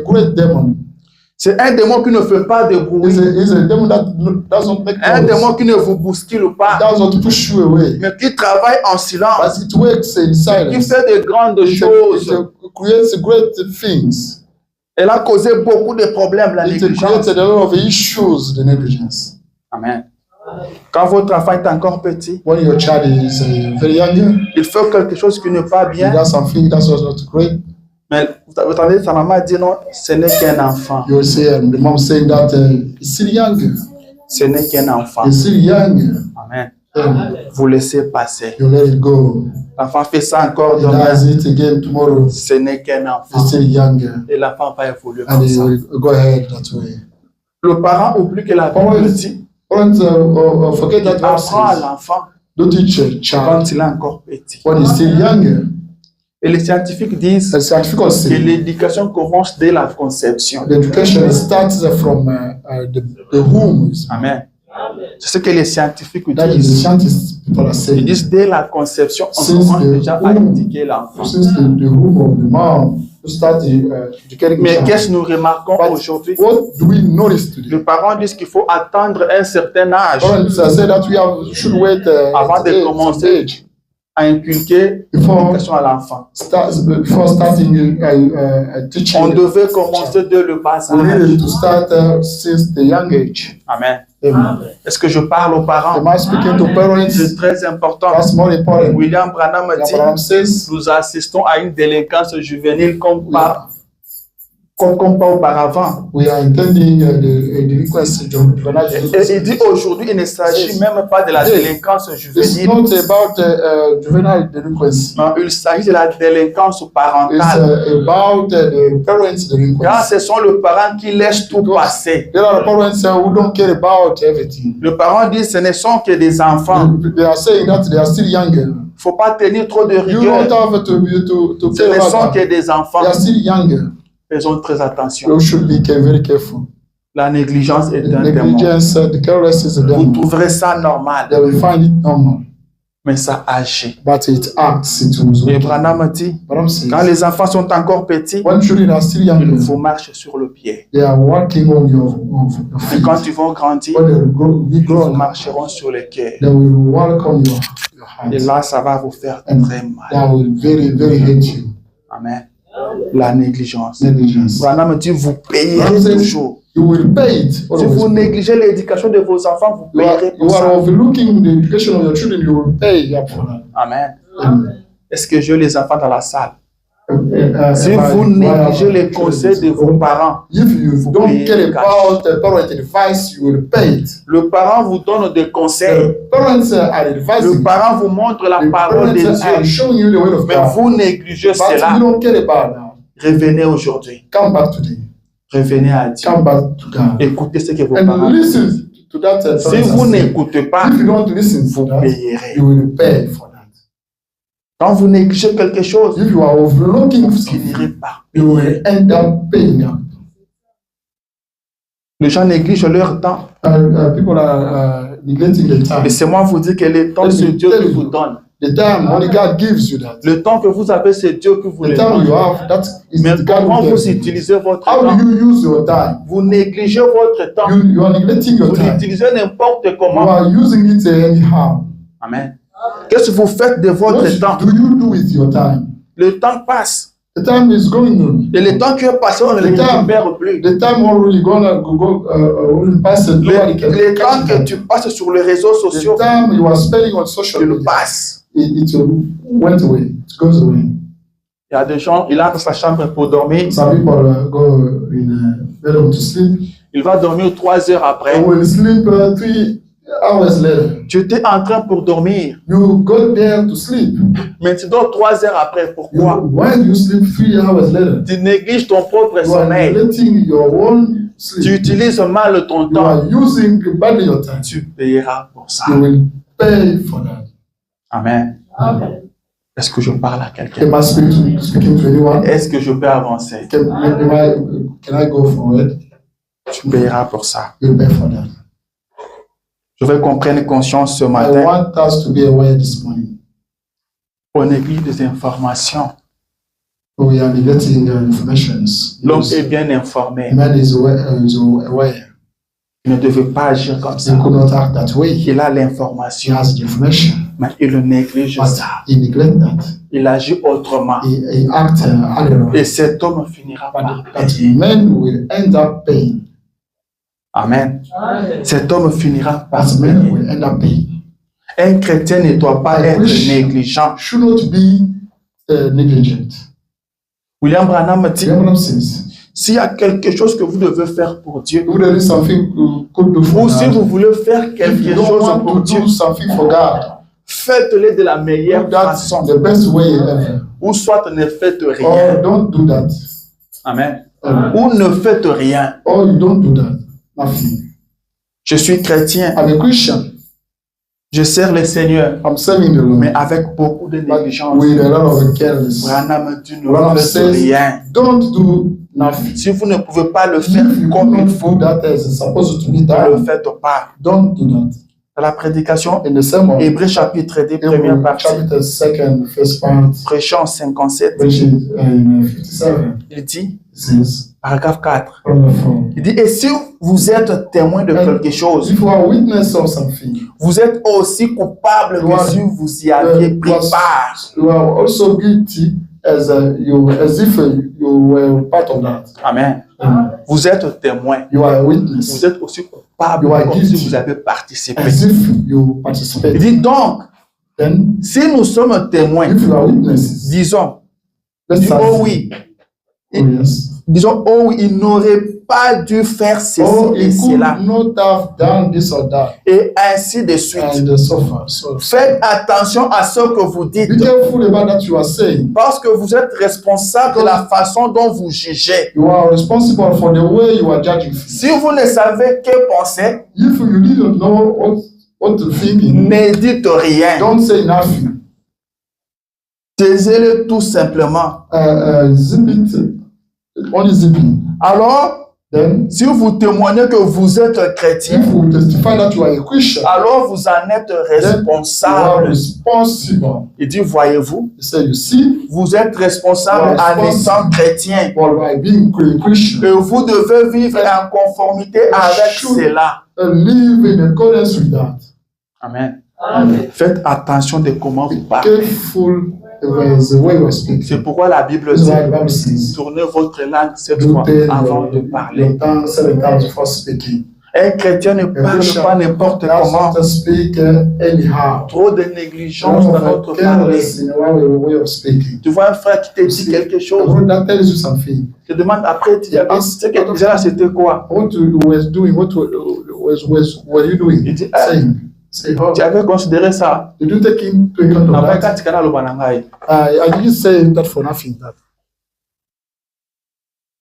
great demon. C'est un démon qui ne fait pas de bruit. Is a demon that does not make Un noise. démon qui ne vous bouscule pas. Does not push you away. Mais qui travaille en silence. But it works in Qui silence. fait de grandes choses. It creates great things. Elle a causé beaucoup de problèmes, la It négligence. created a lot of issues, the negligence. Amen. Quand votre enfant est encore petit, When your child is very young, il fait quelque chose qui n'est pas he bien. does something that's not great. Mais vous entendez, sa maman dit non, ce n'est qu'un enfant. You will say, the mom saying that he's still young. Ce n'est qu'un enfant. He's still young. Amen. And Vous laissez passer. you let it go. L'enfant fait ça encore He demain. does it again tomorrow. Ce n'est qu'un enfant. He's still young. Et l'enfant va évoluer And comme he ça. will go ahead that way. Le parent oublie que la Bible dit Don't forget that verse apprend à says, l'enfant don't teach a child quand il est encore petit. when he's still young. Et les scientifiques disent The scientific que say l'éducation commence dès la conception. the education starts from the womb. Amen. C'est ce que les scientifiques That is the disent. scientists people are Ils saying. disent dès la conception, on Since commence the déjà à womb. éduquer l'enfant. Since the womb of the mom, you start educating the Mais child. qu'est-ce que nous remarquons But aujourd'hui? what do we notice today? Les parents disent qu'il faut attendre un certain âge Parents say that should wait Avant at de some commencer. age à inculquer Before- l'éducation à l'enfant. before starting teaching. On devait commencer dès le bas We âge. needed to start since the young age. Amen. Amen. Est-ce que je parle aux parents? Am I speaking to parents? C'est très important. That's more important. William Branham dit, Abraham says, nous assistons à une délinquance juvénile comme pas auparavant. we are intending the delinquency of juvenile Et delinquency. il dit aujourd'hui, il ne s'agit même pas de la délinquance It's juvénile, not about juvenile delinquency. mais il s'agit de la délinquance It's parentale. about the parents Car delinquency. ce sont les parents qui laissent tout passer. There are parents who don't care about everything. Les parents disent ce ne sont que des enfants. They are saying that they are still young. Il ne faut pas tenir trop de You rigueur. don't have to Ce care ne sont about que that. des enfants. They are still young. Faisons très attention. You should be very careful. La négligence est un démon. Negligence, the careless is a Vous demon. trouverez ça normal, They will find it normal, mais ça agit. but it acts into his Et own. Branham dit, But I'm saying, quand les enfants sont encore petits, when children are still il young, faut marcher sur le pied. they are working on your Et feet. quand ils vont grandir, When they grow, ils grow, marcheront sur les quais. they will work on your Et hands. là, ça va vous faire And très mal. that will very, very hate you. Amen. La négligence. Negligence. Branham dit, vous payerez Branham says, toujours. You will pay it. Si always. vous négligez l'éducation de vos enfants, vous payerez You pour are ça. overlooking the education of your children, you will pay up for that. Amen. Amen. Est-ce que j'ai les enfants dans la salle? Si If vous I- négligez why les conseils de vos parents, If you don't payez care cash. about the parent advice, you will pay it. le parent vous donne des conseils. The parents are Le advising. parent vous montre la The parole de parents are Dieu. showing you the way of Mais God. vous négligez But cela. you don't care about that. Revenez aujourd'hui. Come back today. Revenez à Dieu. Come back to God. Écoutez ce que vos parents And disent. listen to that. Si parents vous are saying. n'écoutez pas, If you don't listen to vous that, payerez. you will pay for that. Quand vous négligez quelque chose, If you are overlooking vous something, finirez par you payer. will end up paying up. Les gens négligent leur temps. People are neglecting the time. Laissez-moi vous dire que le temps, c'est Dieu qui vous donne. The time only God gives you that. Le temps que vous avez, c'est Dieu qui vous The le time you donne. have, that is Mais God comment who vous gives you. utilisez votre How temps? do you use your time? Vous négligez votre temps. You are neglecting your Vous time. l'utilisez n'importe You comment. are using it anyhow. Amen. Qu'est-ce que vous faites de What votre temps? do you do with your time? Le temps passe. The time is going on. Et le temps qui est passé, on ne le Le temps. récupère plus. The time already already passed. Nobody can Le temps catch que it. tu passes sur les réseaux sociaux, The time you are spending on social tu le media, passes. it went away. It goes away. Il y a des gens, il entre dans sa chambre pour dormir. Some people go in bedroom to sleep. Il va dormir 3 heures après. And will sleep 3 hours later. Tu étais en train pour dormir, You go there to sleep. mais tu dors 3 heures après. Pourquoi? Why do you sleep 3 hours later? Tu négliges ton propre You are sommeil. neglecting your own Tu sleep. utilises mal ton You temps. are using badly your time. Tu payeras pour ça. You will pay for that. Amen. Est-ce que je parle à quelqu'un? Am I speaking to anyone? Est-ce que je peux avancer? Can I go forward? Tu payeras pour ça. You'll pay for that. Je veux qu'on prenne conscience ce I matin. want us to be aware this morning. On néglige des informations. We are neglecting informations. L'homme est bien informé. Man is aware. Il ne devait pas agir comme He ça. could not act that way. Il a He l'information, has the information, mais il le néglige but ça. he neglect that. Il agit autrement. He act otherwise. Et cet homme finira par But payer. men will end up paying. Amen. Cet homme finira par But men payer. will end up paying. Un chrétien ne doit pas être négligent. Should not be negligent. William Branham dit, Abraham says, s'il y a quelque chose que vous devez faire pour Dieu, if there is something you could do for ou si God, vous voulez faire if quelque you don't chose want pour to Dieu, do something for God, faites-le de la meilleure do that façon. the best way ever. Ou soit ne faites Or rien. don't do that. Amen. Ou ne faites rien. Or you don't do that. Nothing. Je suis chrétien. I'm a Christian. Je sers le Seigneur. I'm serving the Lord. Mais avec beaucoup de But négligence. with a lot of carelessness. Branham dit ne Branham faites says, rien. don't do nothing. Si vous ne pouvez pas le faire If you comme il cannot faut, do that as it's supposed to be ne le done, faites pas. don't do that. Dans la prédication, In the sermon, Hébreux chapitre 2, première Hebrew partie, chapter 2, first part, prêchant 57, which is in 57, il dit, it says, paragraphe 4, wonderful. il dit, et si vous êtes témoin de quelque chose, If you are witness of something, vous êtes aussi coupable que si vous y aviez pris part. you are also guilty as if you were part of that. Amen. Vous êtes témoin. You are a witness, Vous êtes aussi coupable You are comme guilty. si vous avez participé. as if you Il participate. dit donc, Then, si nous sommes témoins, if you are witnesses, disons, let's oh say, oui, oh yes, disons, oh oui, il n'aurait pas dû faire ceci oh, et he could cela, not have done this or that, et ainsi de suite. and so far. So, Faites attention à ce que vous dites, be careful about that you are saying. parce que vous êtes responsable de la façon dont vous jugez. You are responsible for the way you are judging things. Si vous ne savez que penser, If you didn't know what to think, ne dites rien. don't say nothing. Taisez-le tout simplement. Zip it, only zip it. Alors, then Si vous témoignez que vous êtes chrétien, if you testify that you are a Christian, alors vous en êtes you are responsable. responsible. Il dit, voyez-vous, He said, you see, vous êtes responsable en étant chrétien. well, by being a Christian, Et vous devez vivre en conformité avec cela. and live in accordance with that. Amen. Amen. Faites attention de comment vous parlez. Careful with the way you are speaking. C'est pourquoi la Bible That's dit, why the Bible says, tournez votre langue 7 do fois turn avant de parler. your tongue 7 times before speaking. Un chrétien ne parle pas n'importe That's comment. not to speak anyhow. Trop de négligence dans notre parler. Careless in our way of speaking. Tu vois un frère qui te dit quelque The chose, word that tells you something. je te demande après, tu dis, ce que tu disais là, c'était quoi? What you was doing, what you doing? Il dit, ah, Saying. Say, oh, tu avais considéré ça. did you take into account Après, of quand that? tu connais le banangai, I didn't say that for nothing. That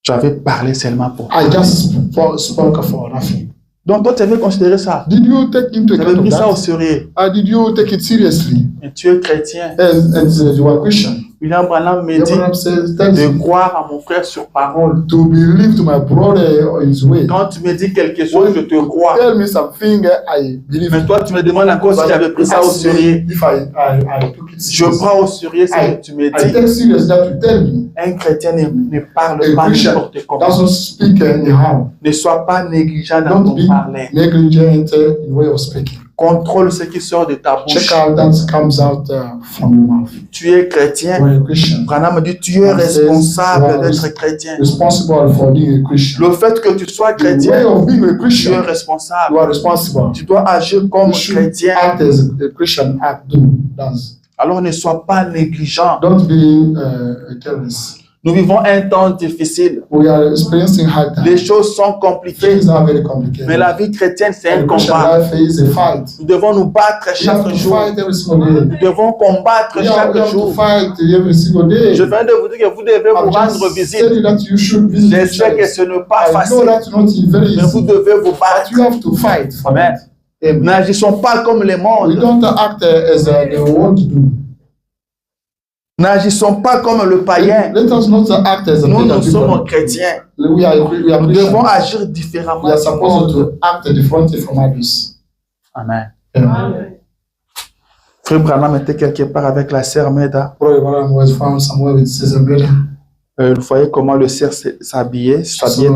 j'avais parlé seulement pour. I just spoke for nothing. Donc, toi, tu avais considéré ça. Did you take into Tu avais account of pris ça au that? sérieux. Did you take it seriously? Et tu es chrétien. And you are Christian. William Branham me dit Abraham says, tells de you croire à mon frère sur parole. to believe to my brother on his way. Quand tu me dis quelque chose, je te crois. Tell me something, I believe. Mais toi, tu me demandes encore si j'avais pris ça au Ask me sérieux. if I took it Je seriously. prends au sérieux ce que tu me I dis. take serious that you tell me. Un chrétien ne parle A pas Christian n'importe comment. doesn't speak anyhow. Ne sois pas négligent dans Don't ton be parler. negligent in the way of speaking. Contrôle ce qui sort de ta Check bouche. out that comes out from your mouth. Tu es chrétien. You are a Christian. Branham me dit, tu es responsable d'être chrétien. Responsible for being a Christian. Le fait que tu sois The way chrétien, of being a tu es Christian, responsable. you are responsible. Tu dois agir comme You should chrétien. act as a Christian does. Alors ne sois pas négligent. Don't be careless. Nous vivons un temps difficile. We are experiencing hard Les times. choses sont compliquées. Things are very complicated. Mais la vie chrétienne, c'est un The Christian combat. life is a fight. Nous devons nous battre We have chaque to jour. fight every single day. Nous devons combattre We have chaque to jour. fight every single day. Je viens de vous dire que vous devez vous I'm rendre just visite. telling you that you should visit Je the sais que church. ce n'est pas I know facile, that's not very mais vous easy, devez vous but battre. you have to fight for Amen. it. Amen. N'agissons pas comme le We monde. don't act as the world do. N'agissons pas comme le païen. Let us not act as the Nous, pagan nous sommes people. chrétiens. We are Nous devons Christians. agir différemment. We are du supposed monde. to act differently from others. Amen. Amen. Frère Branham était quelque part avec la sœur Meda. Brother Abraham was found somewhere with Caesar Meda. Vous voyez comment le sœur s'habillait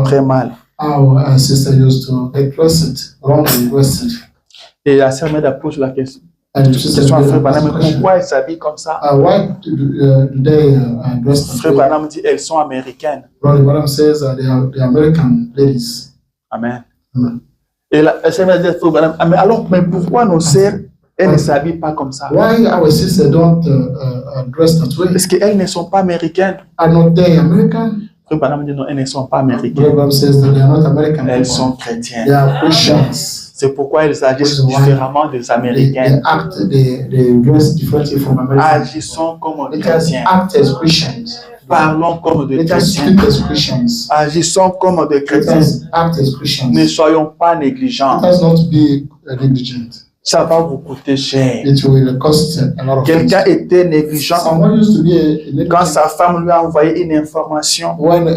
très mal. Our sister used to get dressed, wrongly dressed. Et la sœur Meda pose la question. And Sister Question à Meda Frère Branham, asked the question, pourquoi elle s'habille comme ça? why do they dress that Frère way? Branham dit, elles sont américaines. Brother Abraham says they are the American ladies. Amen. Amen. Et la sœur Meda dit, Frère Branham, ah, mais alors, mais pourquoi nos sœurs, elles ne s'habillent pas comme ça? Why our sisters don't dress that way? Parce qu'elles ne sont pas américaines. Are not they American? Frère Branham dit, non, elles ne sont pas Brother américaines. Abraham says that they are not American Elles people. sont They chrétiennes. are Christians. C'est pourquoi elles agissent Why? différemment des They américaines. they dress differently from Americans. Agissons comme Let us chrétiens. act as Christians. Parlons comme des Let us chrétiens. speak as Christians. Agissons comme des Let chrétiens. us act as Christians. Ne soyons pas négligents. Let us not be negligent. Ça va vous coûter cher. It will cost a lot of things. Quelqu'un était négligent Someone used to be a quand negligent sa femme lui a envoyé une information. when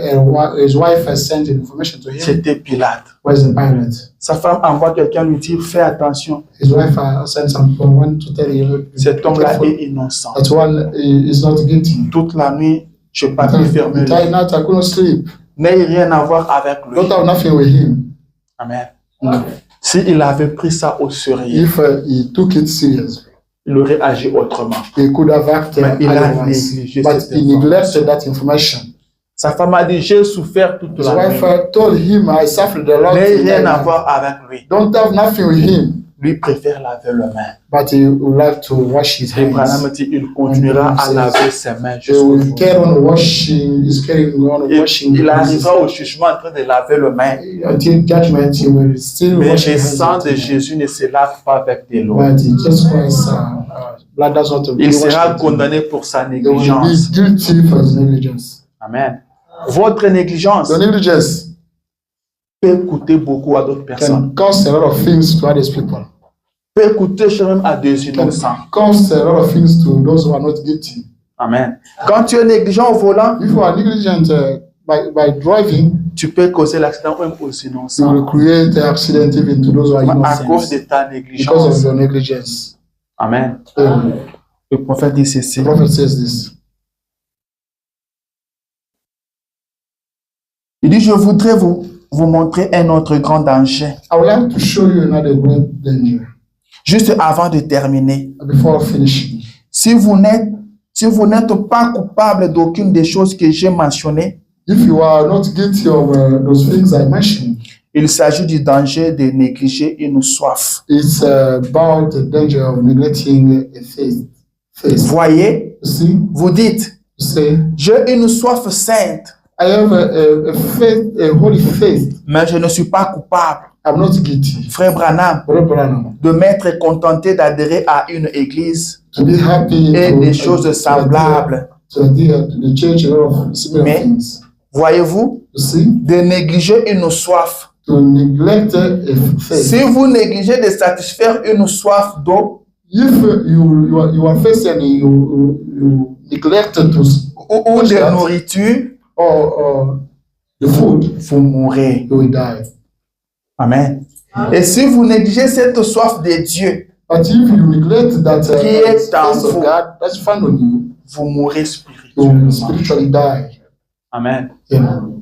his wife has sent information to him. C'était Pilate. Where's the pirate? Sa femme envoie quelqu'un lui dire fais attention, His wife sent someone to tell him cet homme-là careful. est innocent. That one is not guilty. Toute la nuit, je n'ai pas pu fermer The l'œil. entire night I couldn't sleep. N'ayez rien à voir avec lui. Don't have nothing with him. Amen. S'il avait pris ça au sérieux, If he took it seriously, il aurait agi autrement. he could have acted Mais il a otherwise. négligé But cette he neglected that information. Sa femme a dit j'ai souffert toute His la wife nuit. told him, I suffered a lot. N'ayez today. rien à voir avec lui. Don't have nothing with him. Lui préfère laver les mains. But he would like to wash his Et hands. Branham dit il continuera à laver ses mains He jusqu'au will jour. carry on washing, he's carrying on washing Il his arrivera au jugement en train de laver les mains. until judgment, he will still Mais wash le his sang hands. de Jésus ne se lave pas avec de l'eau. But he just wants blood does not Il sera wash it. condamné pour sa He will négligence. be guilty for his negligence. Amen. Votre négligence Your negligence peut coûter beaucoup à d'autres personnes. can cost a lot of things to others people. Peut coûter cher même à des Can innocents. cost a lot of things to those who are not guilty. Amen. Quand tu es négligent au volant, If you are negligent by driving, tu peux causer l'accident même aux you innocents will create an accident even to those who are à cause innocent de ta because of négligence. your negligence. Amen. Amen. Le prophète dit ceci. The prophet says this. Il dit, je voudrais vous montrer un autre grand danger. I would like to show you another great danger Juste avant de terminer. before finishing. Si vous n'êtes pas coupable d'aucune des choses que j'ai mentionnées, If you are not guilty of those things I mentioned, il s'agit du danger de négliger une soif. it's about the danger of neglecting a faith. Voyez, You see, vous dites, you say, j'ai une soif sainte, I have a faith, a holy faith. mais je ne suis pas coupable. I'm not guilty. Frère Branham, Brother Branham, de m'être contenté d'adhérer à une église to be happy et to, des choses semblables. to adhere to the church and all of similar Mais- things. Voyez-vous, You see, de négliger une soif. to neglect a faith. Si vous négligez de satisfaire une soif d'eau If you are facing you neglect to ou de nourriture, or the food, vous mourrez. you will die. Amen. Et si vous négligez cette soif de Dieu, But if you neglect that Qui est en space of vous. God that's found on you, vous mourrez you will spirituellement. spiritually die. Amen. Amen.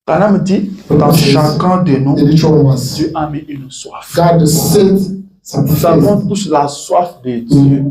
Branham dit, dans chacun de nous, In each one of us, Dieu a mis une soif. God set some Nous faith. avons tous la soif de Dieu.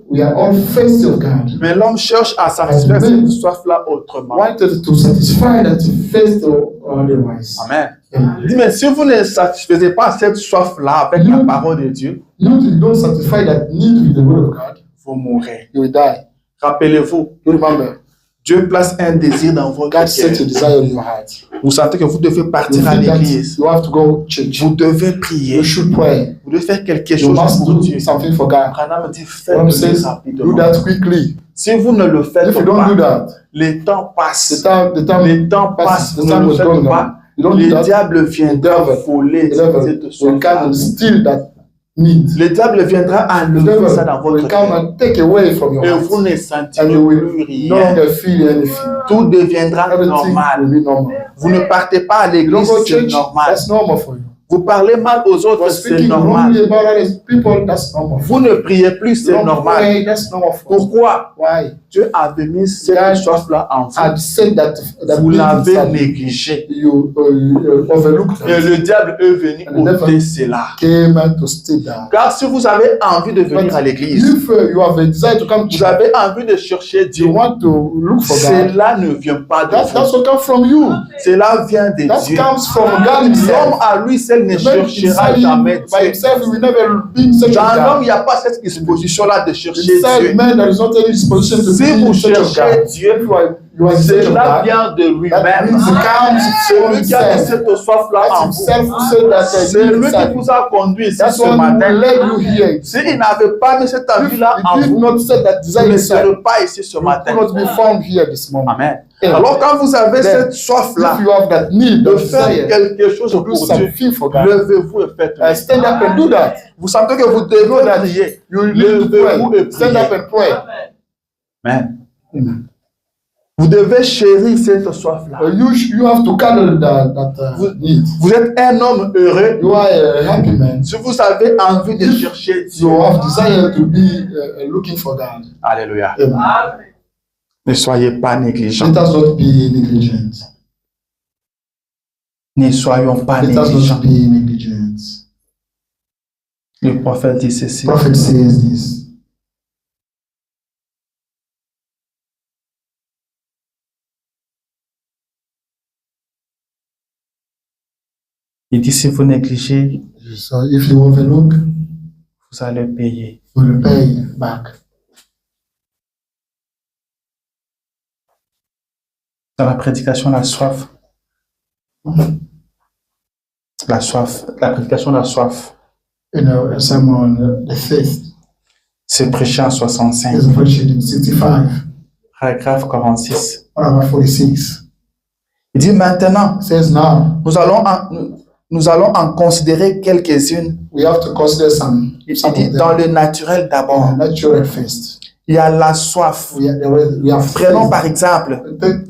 We are all thirsty of God. Mais l'homme cherche à satisfaire cette soif-là autrement. Wanted to satisfy that thirst or otherwise. Amen. Amen. Il dit, mais si vous ne satisfaisez pas cette soif-là avec la parole de Dieu, You don't satisfy that need with the word of God, vous mourrez. you will die. Rappelez-vous, You remember, Dieu place un désir dans votre God set a cœur. desire in your heart. Vous sentez que vous devez You partir à feel that l'église. you have to go church. Vous devez prier. You should pray. Vous devez faire quelque You chose must pour do Dieu. something for God. Branham dit, Branham faites-le says, do rapidement. that quickly. Si vous ne le faites If you don't do pas, that, le temps passe. the time Le temps passe, the vous time ne le was faites going pas. on. You don't do Le that. diable viendra devil- voler The cette devil will soif-là. come and steal that need. Le diable viendra The enlever ça dans devil will votre come cœur. and take away from your Et heart. vous ne And sentirez you plus will no rien. longer feel anything. Tout deviendra Everything normal. will be normal. Vous ne partez pas à You don't l'église, go c'est church, normal. that's normal for you. Vous parlez mal aux You autres, are c'est speaking normal. wrongly about other people, that's normal. Vous ne priez plus, You c'est don't normal. pray, that's normal for you. Pourquoi? Why? Dieu avait mis cette God soif-là en vous. Had said that Vous need l'avez that négligé. you overlooked Et that le diable est venu And the ôter devil cela. came to steal that. Car si vous avez envie de venir But à l'église, if you have a desire to come to vous church, avez envie de chercher you Dieu, want to look for God, cela ne vient pas de that's vous. what comes from you. Cela vient de That Dieu. comes from God himself. L'homme à lui seul ne The man cherchera inside jamais him, by Dieu. himself, he will never be in search of Dans l'homme, il God. n'y a pas cette disposition-là de chercher Inside Dieu. man, there is not any disposition to Si be vous in search of cherchez God. Dieu, If you are in search of cela God, vient de that lui-même. means it comes from Celui qui a mis himself. cette soif-là That's en vous. himself who said that C'est lui qui inside. vous a conduit ici That's ce why we matin. led you here. S'il n'avait pas mis cette If envie-là en he did vous, not set that vous desire ne inside, serez pas ici ce you matin. could not be found here this moment. Amen. Amen. Alors quand vous avez Then, cette soif-là If you have that need, de that faire desire quelque chose to do pour Dieu, something for God, levez-vous et faites-le. stand up and do that. Vous sentez que vous devez prier. You need to Levez-vous pray. et Stand up priez. and pray. Amen. Amen. Vous devez chérir cette soif-là. You have to cuddle that need. Vous êtes un homme heureux You are a happy man. si vous avez envie de chercher Dieu. You have desire to be looking for God. Alléluia. Amen. Ne soyez pas négligents. Let us not be negligent. Ne soyons pas Let us négligents. not be negligent. Le prophète dit ceci. Prophet says this. Il dit si vous négligez, So if you overlook, vous allez payer. you will pay back. Dans la prédication, la soif. La soif. La prédication, la soif. You know, a sermon, the faith C'est prêché en 65. is preached in 65, Paragraphe 46. paragraph 46. Il dit maintenant, It says now, nous allons en considérer quelques-unes. we have to consider some Il of dit them. dans le naturel d'abord. Natural first. Il y a la soif. we are Prenons par exemple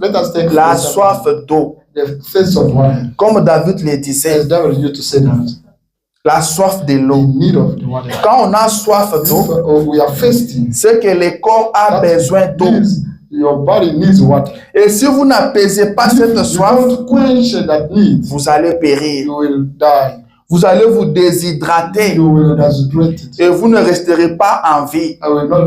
Let us take la for example, soif d'eau. the thirst of water. Comme David le disait, As David used to say that, la soif de the l'eau. need of the water. Quand on a soif If d'eau, we are thirsty, c'est que le corps a besoin d'eau. your body needs water. Et si vous n'apaisez pas cette If you soif, don't quench that need, vous allez périr. you will die. Vous allez vous déshydrater You will dehydrate it. et vous ne resterez pas en vie. I will not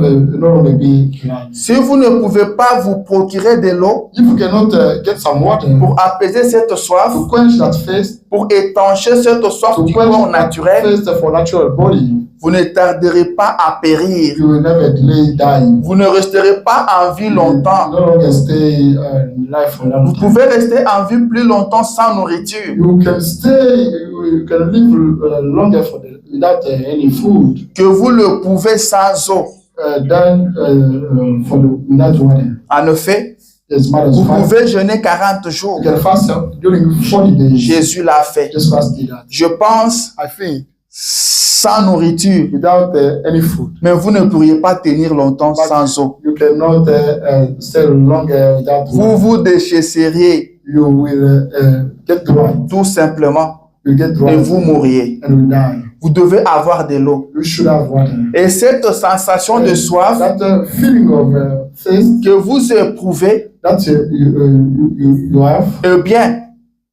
only be blind. Si vous ne pouvez pas vous procurer de l'eau If you cannot get some water pour apaiser cette soif, to quench that thirst, pour étancher cette soif to du corps quench that naturel, thirst for natural body, vous ne tarderez pas à périr. you will never delay dying. Vous ne resterez pas en vie You longtemps. no longer stay in life for a long Vous time. pouvez rester en vie plus longtemps sans nourriture You can stay, you can live longer without any food que vous le pouvez sans eau. than without water. En effet, As matter as vous fast. pouvez jeûner 40 jours. You can fast during 40 days. Jésus l'a fait. Just fast did that. Je pense I think sans nourriture, without any food, mais vous ne pourriez pas tenir longtemps sans eau. you cannot stay longer without Vous water. vous déchausseriez You will get dry. tout simplement You get dry et vous mourriez. and you die. Vous devez avoir de l'eau. You should have water. Et cette sensation de soif That feeling of thirst que vous éprouvez, that you have eh bien,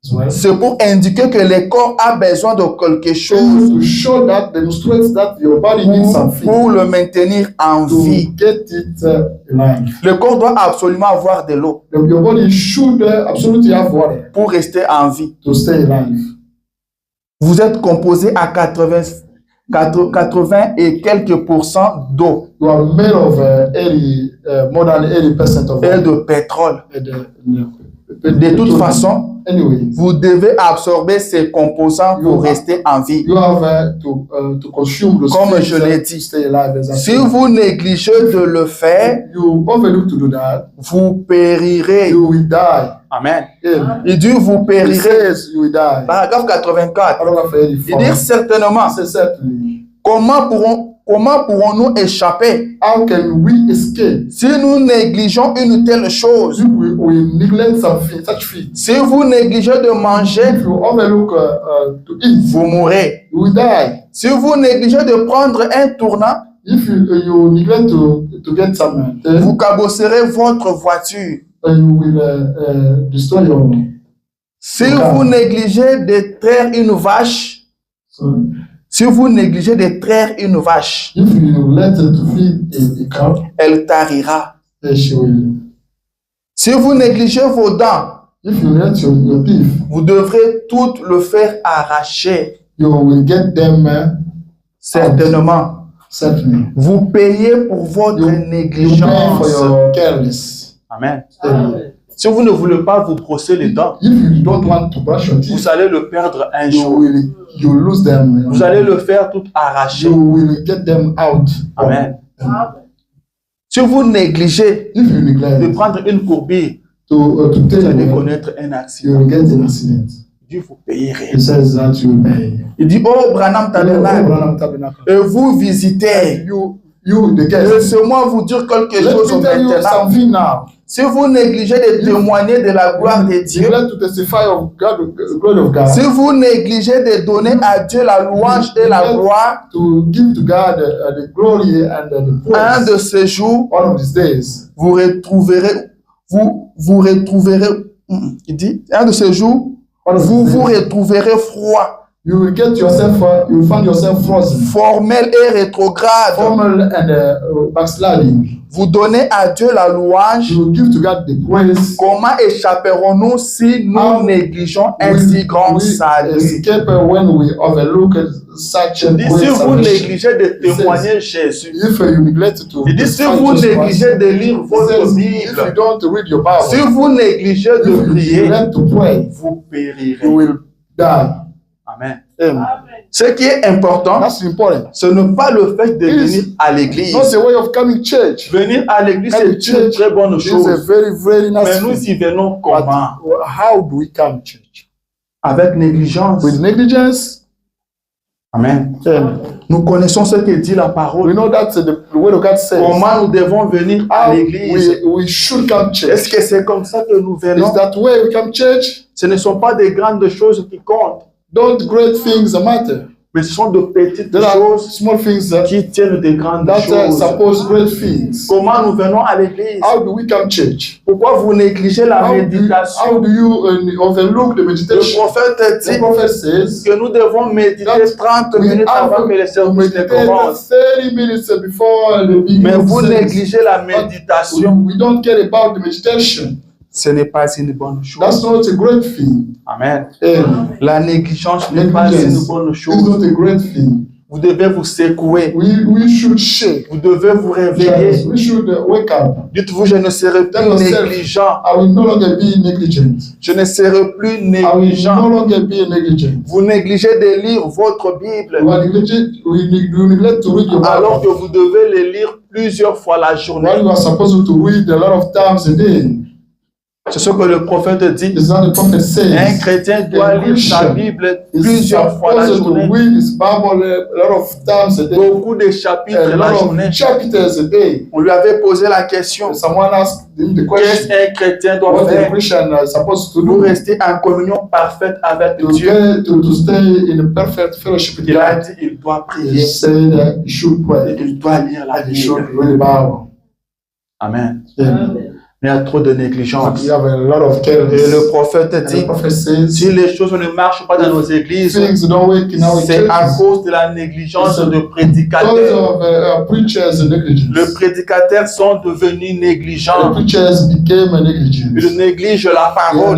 as well. c'est pour indiquer que le corps a besoin de quelque chose To show that, demonstrates that your body needs something pour le maintenir en to vie. get it alive. Le corps doit absolument avoir de l'eau Your body should absolutely have water pour rester en vie. to stay alive. Vous êtes composé à 80 et quelques pourcents d'eau You are made of 80, more than 80% of et water. de pétrole. De De toute façon, anyway, vous devez absorber ces composants pour rester en vie. you have to consume the Comme spirit je l'ai dit. to stay alive. As I Si said. vous négligez de le faire, You overlook to do that, vous périrez. you will die. Amen. Amen. Il dit vous It périrez. says you will die. Paragraphe 84. Paragraph Il 84. dit certainement, Says certainly. comment pourrons-nous échapper How can we escape si nous négligeons une telle chose? if we neglect something, such thing? Si vous négligez de manger, If you overlook to eat, vous mourrez. you will die. Si vous négligez de prendre un tournant, If you neglect to get some, vous cabosserez votre voiture. you will destroy your. Si vous négligez de traire une vache, So si vous négligez de traire une vache, if you let her to feed a cow, elle tarira. then she will. Si vous négligez vos dents, If you let your teeth, vous devrez toutes le faire arracher. you will get them Certainement. certainly. Vous payez pour votre You pay for négligence. your careless. Amen. Amen. Si vous ne voulez pas vous brosser les dents, If you don't want to brush your teeth, vous allez le perdre un you jour. will lose them. Vous allez le faire tout arracher. You will get them out. Amen. Si vous négligez If you de neglect prendre une courbille, to vous take allez it, connaître un you accident. will get an accident. Dieu vous payerez. It says that you will pay. Il dit, oh, Branham Tabernacle, et vous visitez. You the guest. Laissez-moi vous dire quelque Let chose me tell you maintenant. something now. Si vous négligez de témoigner de la gloire de You Dieu, let to testify of God, the glory of God. si vous négligez de donner à Dieu la louange et la gloire, To give to God the glory and the un praise. de ces jours, One of these days, vous retrouverez, il dit, un de ces jours, vous vous retrouverez froid, you will get yourself, you will find yourself frozen, formel et rétrograde. formal and backsliding. Vous donnez à Dieu la louange. You will give to God the praise. Comment échapperons-nous si nous négligeons un si grand salut? Escape when we overlook such a Il dit, great si vous salvation. négligez de témoigner Jésus, If you neglect to il dit, si testify vous Jesus négligez Christ, de lire it votre says, if you Bible, don't read your Bible, si vous négligez de if you prier, neglect to pray, vous périrez. you will die. Amen. Amen. Ce qui est important, That's important. ce n'est pas le fait de venir à l'église. Not a way of coming church. Venir à l'église, Coming c'est une très bonne It's a chose. very, very Mais nice nous thing. y venons But comment? how do we come church? Avec négligence. With negligence, Amen. Amen. Nous connaissons ce que dit la parole. We know that the word of God says. Comment nous devons venir à How l'église. we should come church. Est-ce que c'est comme ça que nous venons? Is that way we come church? Ce ne sont pas des grandes choses qui comptent, Don't great things matter. mais ce sont de petites There are choses small things that qui tiennent de grandes choses. suppose great things. Comment nous venons à l'église? How do we come church? Pourquoi vous négligez la How méditation? do you overlook the Le meditation? prophète The dit prophet says que nous devons méditer that 30 we minutes have avant que les to services ne meditate commencent. 30 minutes before the beginning Mais of vous service. négligez la méditation. We don't care about the meditation. Ce n'est pas une bonne That's chose. not a great thing. Amen. And La négligence n'est pas une negligence bonne is chose. not a great thing. Vous devez vous secouer. We should shake. Vous devez vous réveiller. We should wake up. Dites-vous, je ne serai Tell plus yourself, négligent. I will no longer be negligent. Je ne serai plus I will négligent. no longer be negligent. Vous négligez de lire votre Bible We are negligent. We neglect to read your alors Bible. que vous devez le lire plusieurs fois la journée. While you are supposed to read a lot of times a day. C'est ce que le prophète dit. Is that the prophet Un says? chrétien doit lire sa Bible Is plusieurs fois la supposed to journée. read his Bible a lot of times a day. Beaucoup de chapitres A la lot journée. of chapters a day. On lui avait posé la question. Someone asked him the Qu'est-ce question. qu'un chrétien doit What a faire Christian is supposed to pour do rester en communion parfaite avec to Dieu? to stay in a perfect fellowship with Il a God. dit il doit He prier. said that he should pray. Il doit lire la And he should Bible. read the Bible. Amen. Yeah. Il y a trop de négligence. We have a lot of Et le careless. prophète And the dit, prophet says si les choses ne marchent pas dans nos églises, things don't work in our c'est à churches cause de la négligence It's de because prédicateurs. of preachers Les negligence. prédicateurs sont devenus The négligents. preachers became a negligence. Ils négligent la They are parole.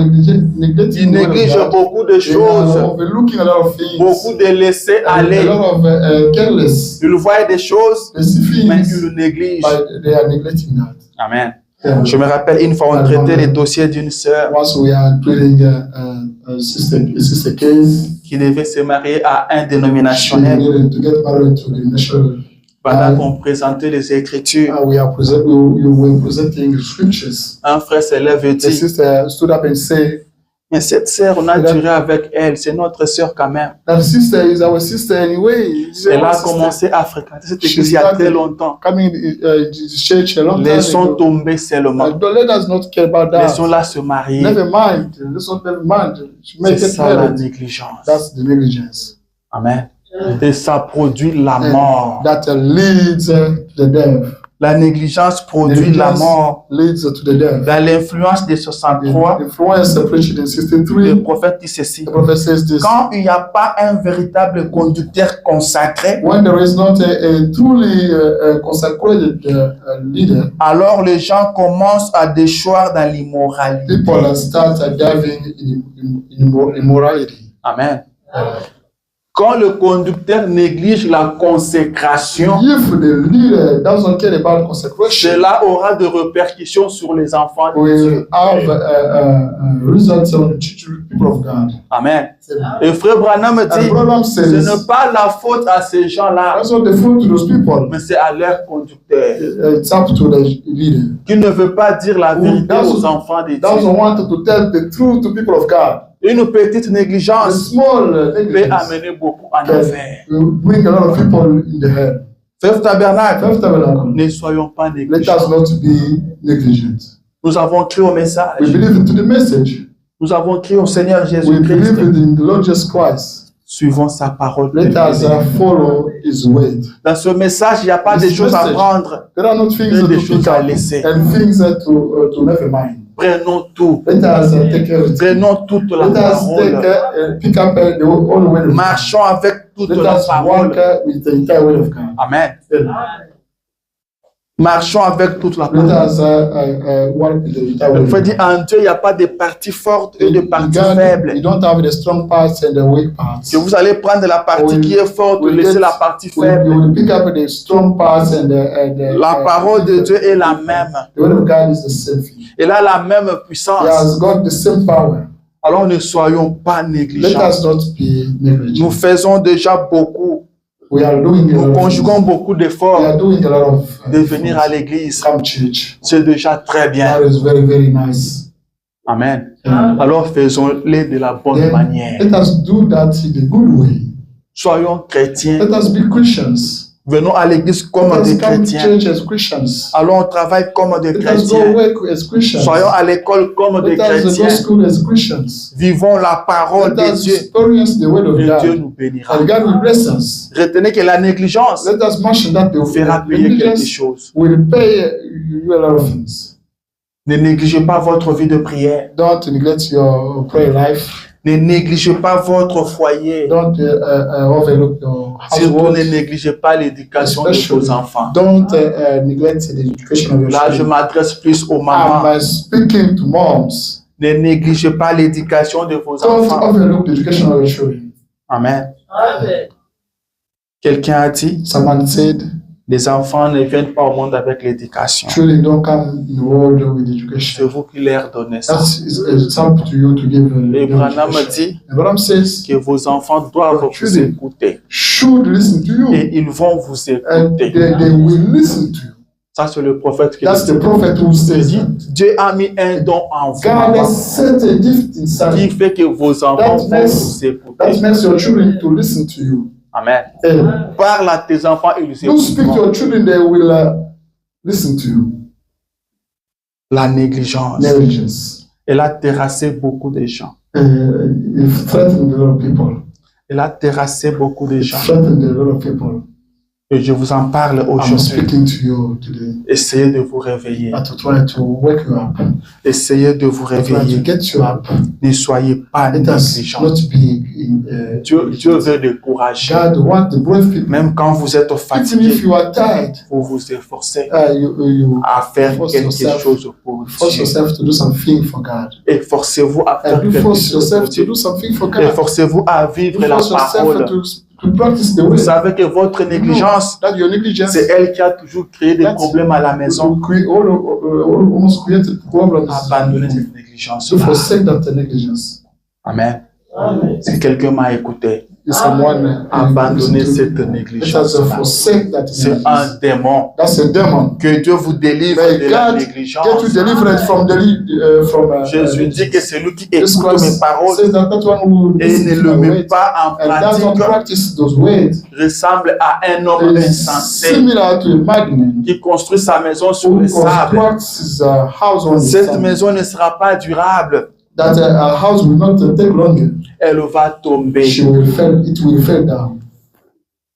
neglecting Ils the word of négligent God. beaucoup de They are choses, overlooking a lot of things. beaucoup de laisser A aller. lot of careless. Ils voient des choses, They see mais things, ils négligent. but they are neglecting that. Amen. Yeah. Je me rappelle une fois, on traitait les dossiers d'une sœur Once we are treating a sister case, qui devait se marier à un she dénominationnel. needed to get married to the national. Pendant qu'on présentait les Écritures, We were presenting scriptures. un frère se lève et The dit, sister stood up and said, mais cette sœur, on a duré avec elle, c'est notre sœur quand même. "That sister is our sister anyway." She's Elle our a sister. commencé à fréquenter cette She église il y a started très longtemps. Coming to church a long time Laissons ago. tomber seulement. Don't let us not care about that. Laissons-la se marier. Never mind. Never mind. Make C'est it ça la married. négligence. That's the negligence. Amen. Et ça produit la mort. That leads to the death. La négligence produit la mort. Leads to the death. Dans l'influence de 63, The influence preached in 63. le prophète dit ceci. The prophet says this. Quand il n'y a pas un véritable conducteur consacré, When there is not a truly consecrated leader, alors les gens commencent à déchoir dans l'immoralité. people start diving in immorality. Amen. Quand le conducteur néglige la consécration, If the leader doesn't care about consecration, cela aura des répercussions sur les enfants de Dieu. will have results on the people of God. Amen. Et frère Branham And dit, Branham ce says, n'est pas la faute à ces gens-là, that's not the fault to those people. mais c'est à leur conducteur It's up to the leader. qui ne veut pas dire la vérité doesn't- aux enfants de Doesn't Dieu. want to tell the truth to people of God. Une petite A négligence small peut negligence amener beaucoup en enfer. will bring a lot of people in the head. Frère Tabernacle, Fifth tabernacle. ne soyons pas Let us négligents. not be negligent. Nous avons cru au message. We believe into the message. Nous avons cru au Seigneur We Jésus-Christ. believe in the Lord Jesus Christ. Suivons sa parole. Let us follow His word. Dans ce message, il n'y a pas de This choses à message. prendre. There are not things There are to des choses pick à up laisser. and things to never mind. Prenons tout. Let us take everything. Prenons toute la Let us take parole. pick up the whole word of God. Marchons avec toute Let la us parole. walk with the entire word of God. Amen. Amen. Marchons avec toute la Let parole. us walk with the entire Il word faut of dire, God. en Dieu, il n'y a pas de parties fortes et de In parties God, faibles. you don't have the strong parts and the weak parts. Que vous allez prendre la partie We- qui est forte, we laisser get- la partie You faible. will pick up the strong parts and the La parole de Dieu est la même. The word of God is the same thing. Elle a la même He puissance. has got the same power. Alors ne soyons pas Let négligents. us not be negligent. Nous faisons déjà beaucoup. We are doing a Nous lot of things. conjuguons beaucoup We d'efforts are doing a lot of de venir à l'église. come church. C'est déjà très bien. That is very, very nice. Amen. Yeah. Alors faisons-les de la bonne Then manière. let us do that in a good way. Soyons chrétiens. Let us be Christians. Venons à l'église comme Let des us come to chrétiens. church as Christians. Allons au travail comme des Let us go chrétiens. work as Christians. Soyons à l'école comme des Let us go to chrétiens. school as Christians. Vivons la parole Let de us Dieu. experience the word of Et Dieu God. nous bénira. And God will bless us. Retenez que la négligence Let us mention that vous fera the payer quelque negligence chose. will pay you a lot of things. Ne négligez pas votre vie de prière. Don't neglect your prayer life. Ne négligez pas votre foyer. Don't overlook your Surtout, household. ne négligez pas l'éducation de vos enfants. Don't neglect the education of your Là, je children. m'adresse plus aux mamans. I'm speaking to moms. Ne négligez pas l'éducation de vos Don't enfants. overlook the education of your children. Amen. Amen. Quelqu'un a dit, Someone said, les enfants ne viennent pas au monde avec l'éducation. children don't come in the world with C'est education. vous qui leur donnez ça. It's up to you to give Et them Branham education. dit Abraham says, que vos enfants doivent vous Children. écouter. should listen to you. Et ils vont vous And écouter. they will listen to you. Ça, c'est le prophète qui That's dit. the prophet who Il says dit, that. Dieu a mis un don en vous God has set a gift qui inside fait que vos enfants That vont makes- vous écouter. that makes your children to listen to you. Amen. And Parle à tes enfants et ils you speak to écouteront. your children, they will listen to you. La négligence, Negligence. elle a terrassé beaucoup de gens. It threatened a lot of people. Elle a terrassé beaucoup de It gens. threatened a lot of people. Et je vous en parle I'm aujourd'hui. speaking to you today. Essayez de vous réveiller. To try to wake you up. Essayez de vous To try to réveiller. get you up. Ne soyez pas Let us négligents. not be in. Dieu veut décourager. God wants the brave people. Même quand vous êtes Even fatigué, if you are tired, vous vous efforcez you à faire force quelque yourself- chose pour force Dieu. yourself to do something for God. Efforcez-vous à faire And you quelque force chose pour yourself to Dieu. do something for God. Efforcez-vous à vivre You la force parole. yourself to practice the Vous way. savez que votre négligence, That your negligence c'est elle qui a toujours créé des That's- problèmes à la maison. Almost created problems. Abandonnez cette négligence. To forsake that negligence. Amen. Amen. Si quelqu'un m'a écouté, If someone abandonnez cette let us négligence. forsake that C'est negligence. un démon. That's a demon. Que Dieu vous délivre May de la God négligence. Get you delivered from Jésus dit que c'est lui qui Jesus écoute mes Christ paroles says that one who et listens ne to le my met words pas en and does not pratique practice those words ressemble à un homme is insensé similar to a madman qui construit sa maison sur who le sable. constructs his house on the Cette sand. maison ne sera pas durable. That a house will not take longer. Elle va tomber. It will fall down.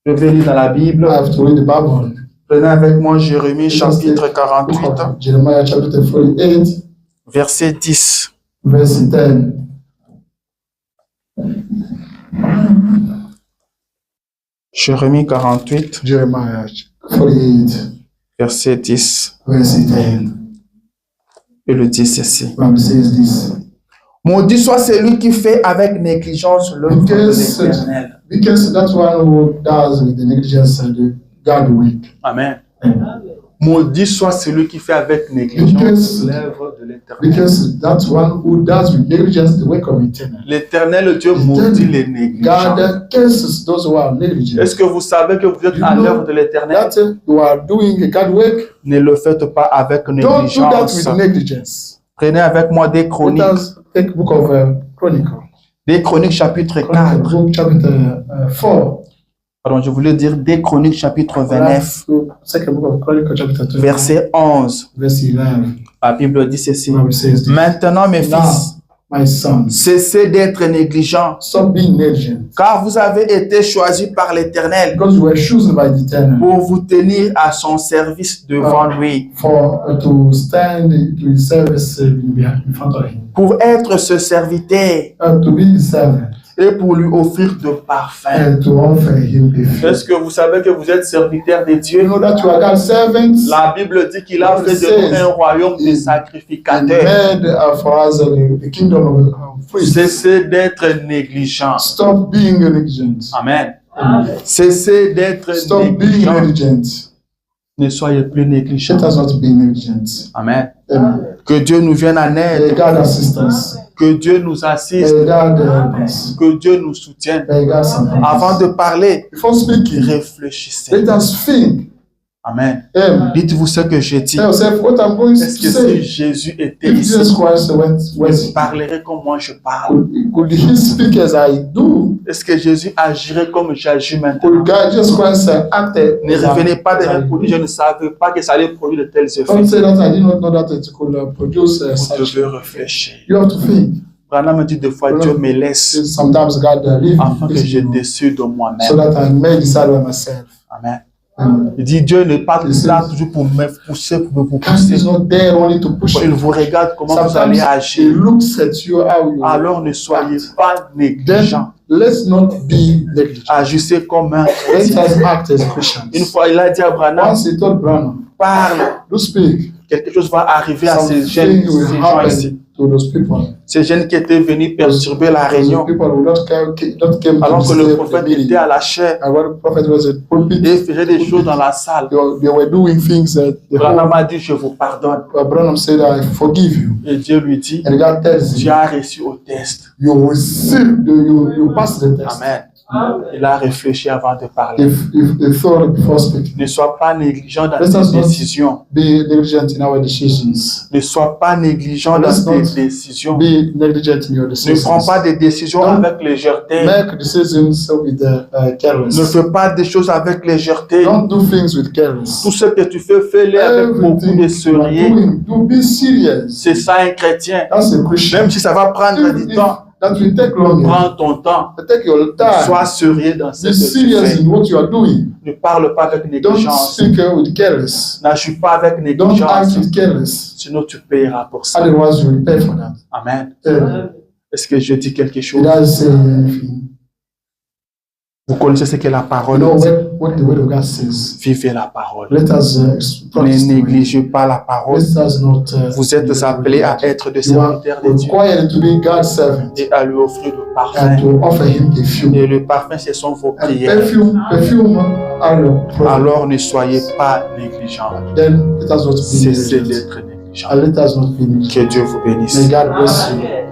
Je vais lire dans la Bible. I have to read the Bible. Prenez avec moi Jérémie Let us chapitre take 48, book of Jeremiah chapter 48, verset 10. verse 10. Jérémie 48, Jeremiah 48, verset 10. verse 10. Et le dit ceci. Bible says this. Maudit soit celui qui fait avec négligence l'œuvre de Because- l'Éternel. Because that one who does with the negligence and the God will. Amen. Maudit soit celui qui fait avec négligence Because- l'œuvre de l'Éternel. Because that one who does with negligence the work of eternal. L'Éternel Dieu maudit les négligents. God curses those who are negligent. Est-ce que vous savez que vous êtes You à know l'œuvre de l'Éternel? That you are doing a God work, Ne le faites pas avec don't do that négligence. with negligence. Prenez avec moi des Let chroniques. us take book of Chronicle. Des chroniques chapitre 4. Chronicle, book chapter 4. Pardon, je voulais dire des chroniques chapitre 29, Second book of Chronicle chapter 2. verset 11. Verse 11. La Bible dit ceci. The Bible says this. Maintenant, mes Now, fils, my sons, cessez d'être négligents, stop being negligent. car vous avez été choisis par l'Éternel Because you were chosen by the eternal pour vous tenir à son service devant lui, for to stand to his service in front of him. pour être ce serviteur To be his servant et pour lui offrir de parfums. and to offer him a feast. Est-ce que vous savez que vous êtes serviteur de You Dieu? know that you are God's servants. La Bible dit qu'il a fait de nous un royaume de And sacrificateurs. made for us the kingdom of priests. Cessez d'être négligents. Stop being negligent. Amen. Amen. Cessez d'être Stop being négligents. negligent. Ne soyez plus négligents. Let us not be negligent. Amen. Amen. Que Dieu nous vienne en May aide. God assist us. Que Dieu nous assiste. May God help us. Que Dieu nous soutienne. May God support us. Avant de parler, Before speaking, réfléchissez. let us think. Amen. Amen. Dites-vous ce que j'ai dit. Tell yourself what I'm going to Est-ce que say. si Jésus était If ici, Jesus Christ il parlerait comme moi je parle? could he speak as I do? Est-ce que Jésus agirait comme j'agis maintenant? Could God, Jesus Christ act Ne revenez pas de reproduire, je ne savais pas que ça allait produire de tels Don't effets. say that I did not know that it could produce Vous such. devez réfléchir. You have to think. Branham me dit des fois, Dieu me laisse Sometimes God leave afin que je me décide de so moi-même. that I may decide by myself. Amen. Amen. Il dit, Dieu n'est pas là toujours pour me pousser, pour vous God pousser. is not there only to push Il you. vous regarde comment vous allez Sometimes He agir. looks at you how you Alors ne soyez pas Then négligents. let's not be negligent. Agissez comme un Let chrétien. us act as Christians. Une fois, il a dit à Branham, Once he told Branham, parle. do speak. Quelque chose va arriver à ces jeunes, Something will ces gens ici. happen to those people. Ces jeunes qui étaient venus perturber la Those réunion people will not came to alors que le disturb the prophète meeting. était à la chair And when the prophet was at pulpit, et faisait des choses dans la salle. they were doing things that the Branham a dit, je vous pardonne. Branham said, I forgive you. Et Dieu lui dit, And God tells tu him, as reçu au test. you receive, you pass the test. Amen. Il a réfléchi avant de parler. If thought before speaking. Ne sois pas négligent dans Let us tes not décisions. be negligent in our decisions. Ne sois pas négligent dans Let's tes not décisions. Be negligent in your Ne decisions. prends pas des décisions Don't avec légèreté. Make decisions with careless. Ne fais pas des choses avec légèreté. Don't do things with careless. Tout ce que tu fais, fais-le avec beaucoup de Everything you are sérieux. doing, do be serious. C'est ça un chrétien. That's a Christian. Même si ça va prendre du temps, That will take longer. prends ton temps. Take your time. Sois sérieux dans ce Be que tu serious fais. in what you are doing. Ne parle pas avec Don't négligence. speak with careless. N'agis pas avec Don't act négligence. with careless. Sinon, tu payeras pour ça. Otherwise, you will pay for that. Amen. Uh, Est-ce que je dis quelque It chose? doesn't say anything. Vous connaissez ce que la You parole know dit. what the word of God says. Vivez la parole. Let us Ne practice the word. négligez pas la parole. Let us not. Vous êtes appelés à être des You are serviteurs de Dieu required to be God's servant et à lui offrir le and parfum. to offer Him perfume. Et le parfum, ce sont vos And prières. perfume are your prayer. Alors ne soyez pas négligents. Then let us not be Cessez negligent. d'être négligents. And let us not be negligent. Que Dieu vous bénisse. May God bless you.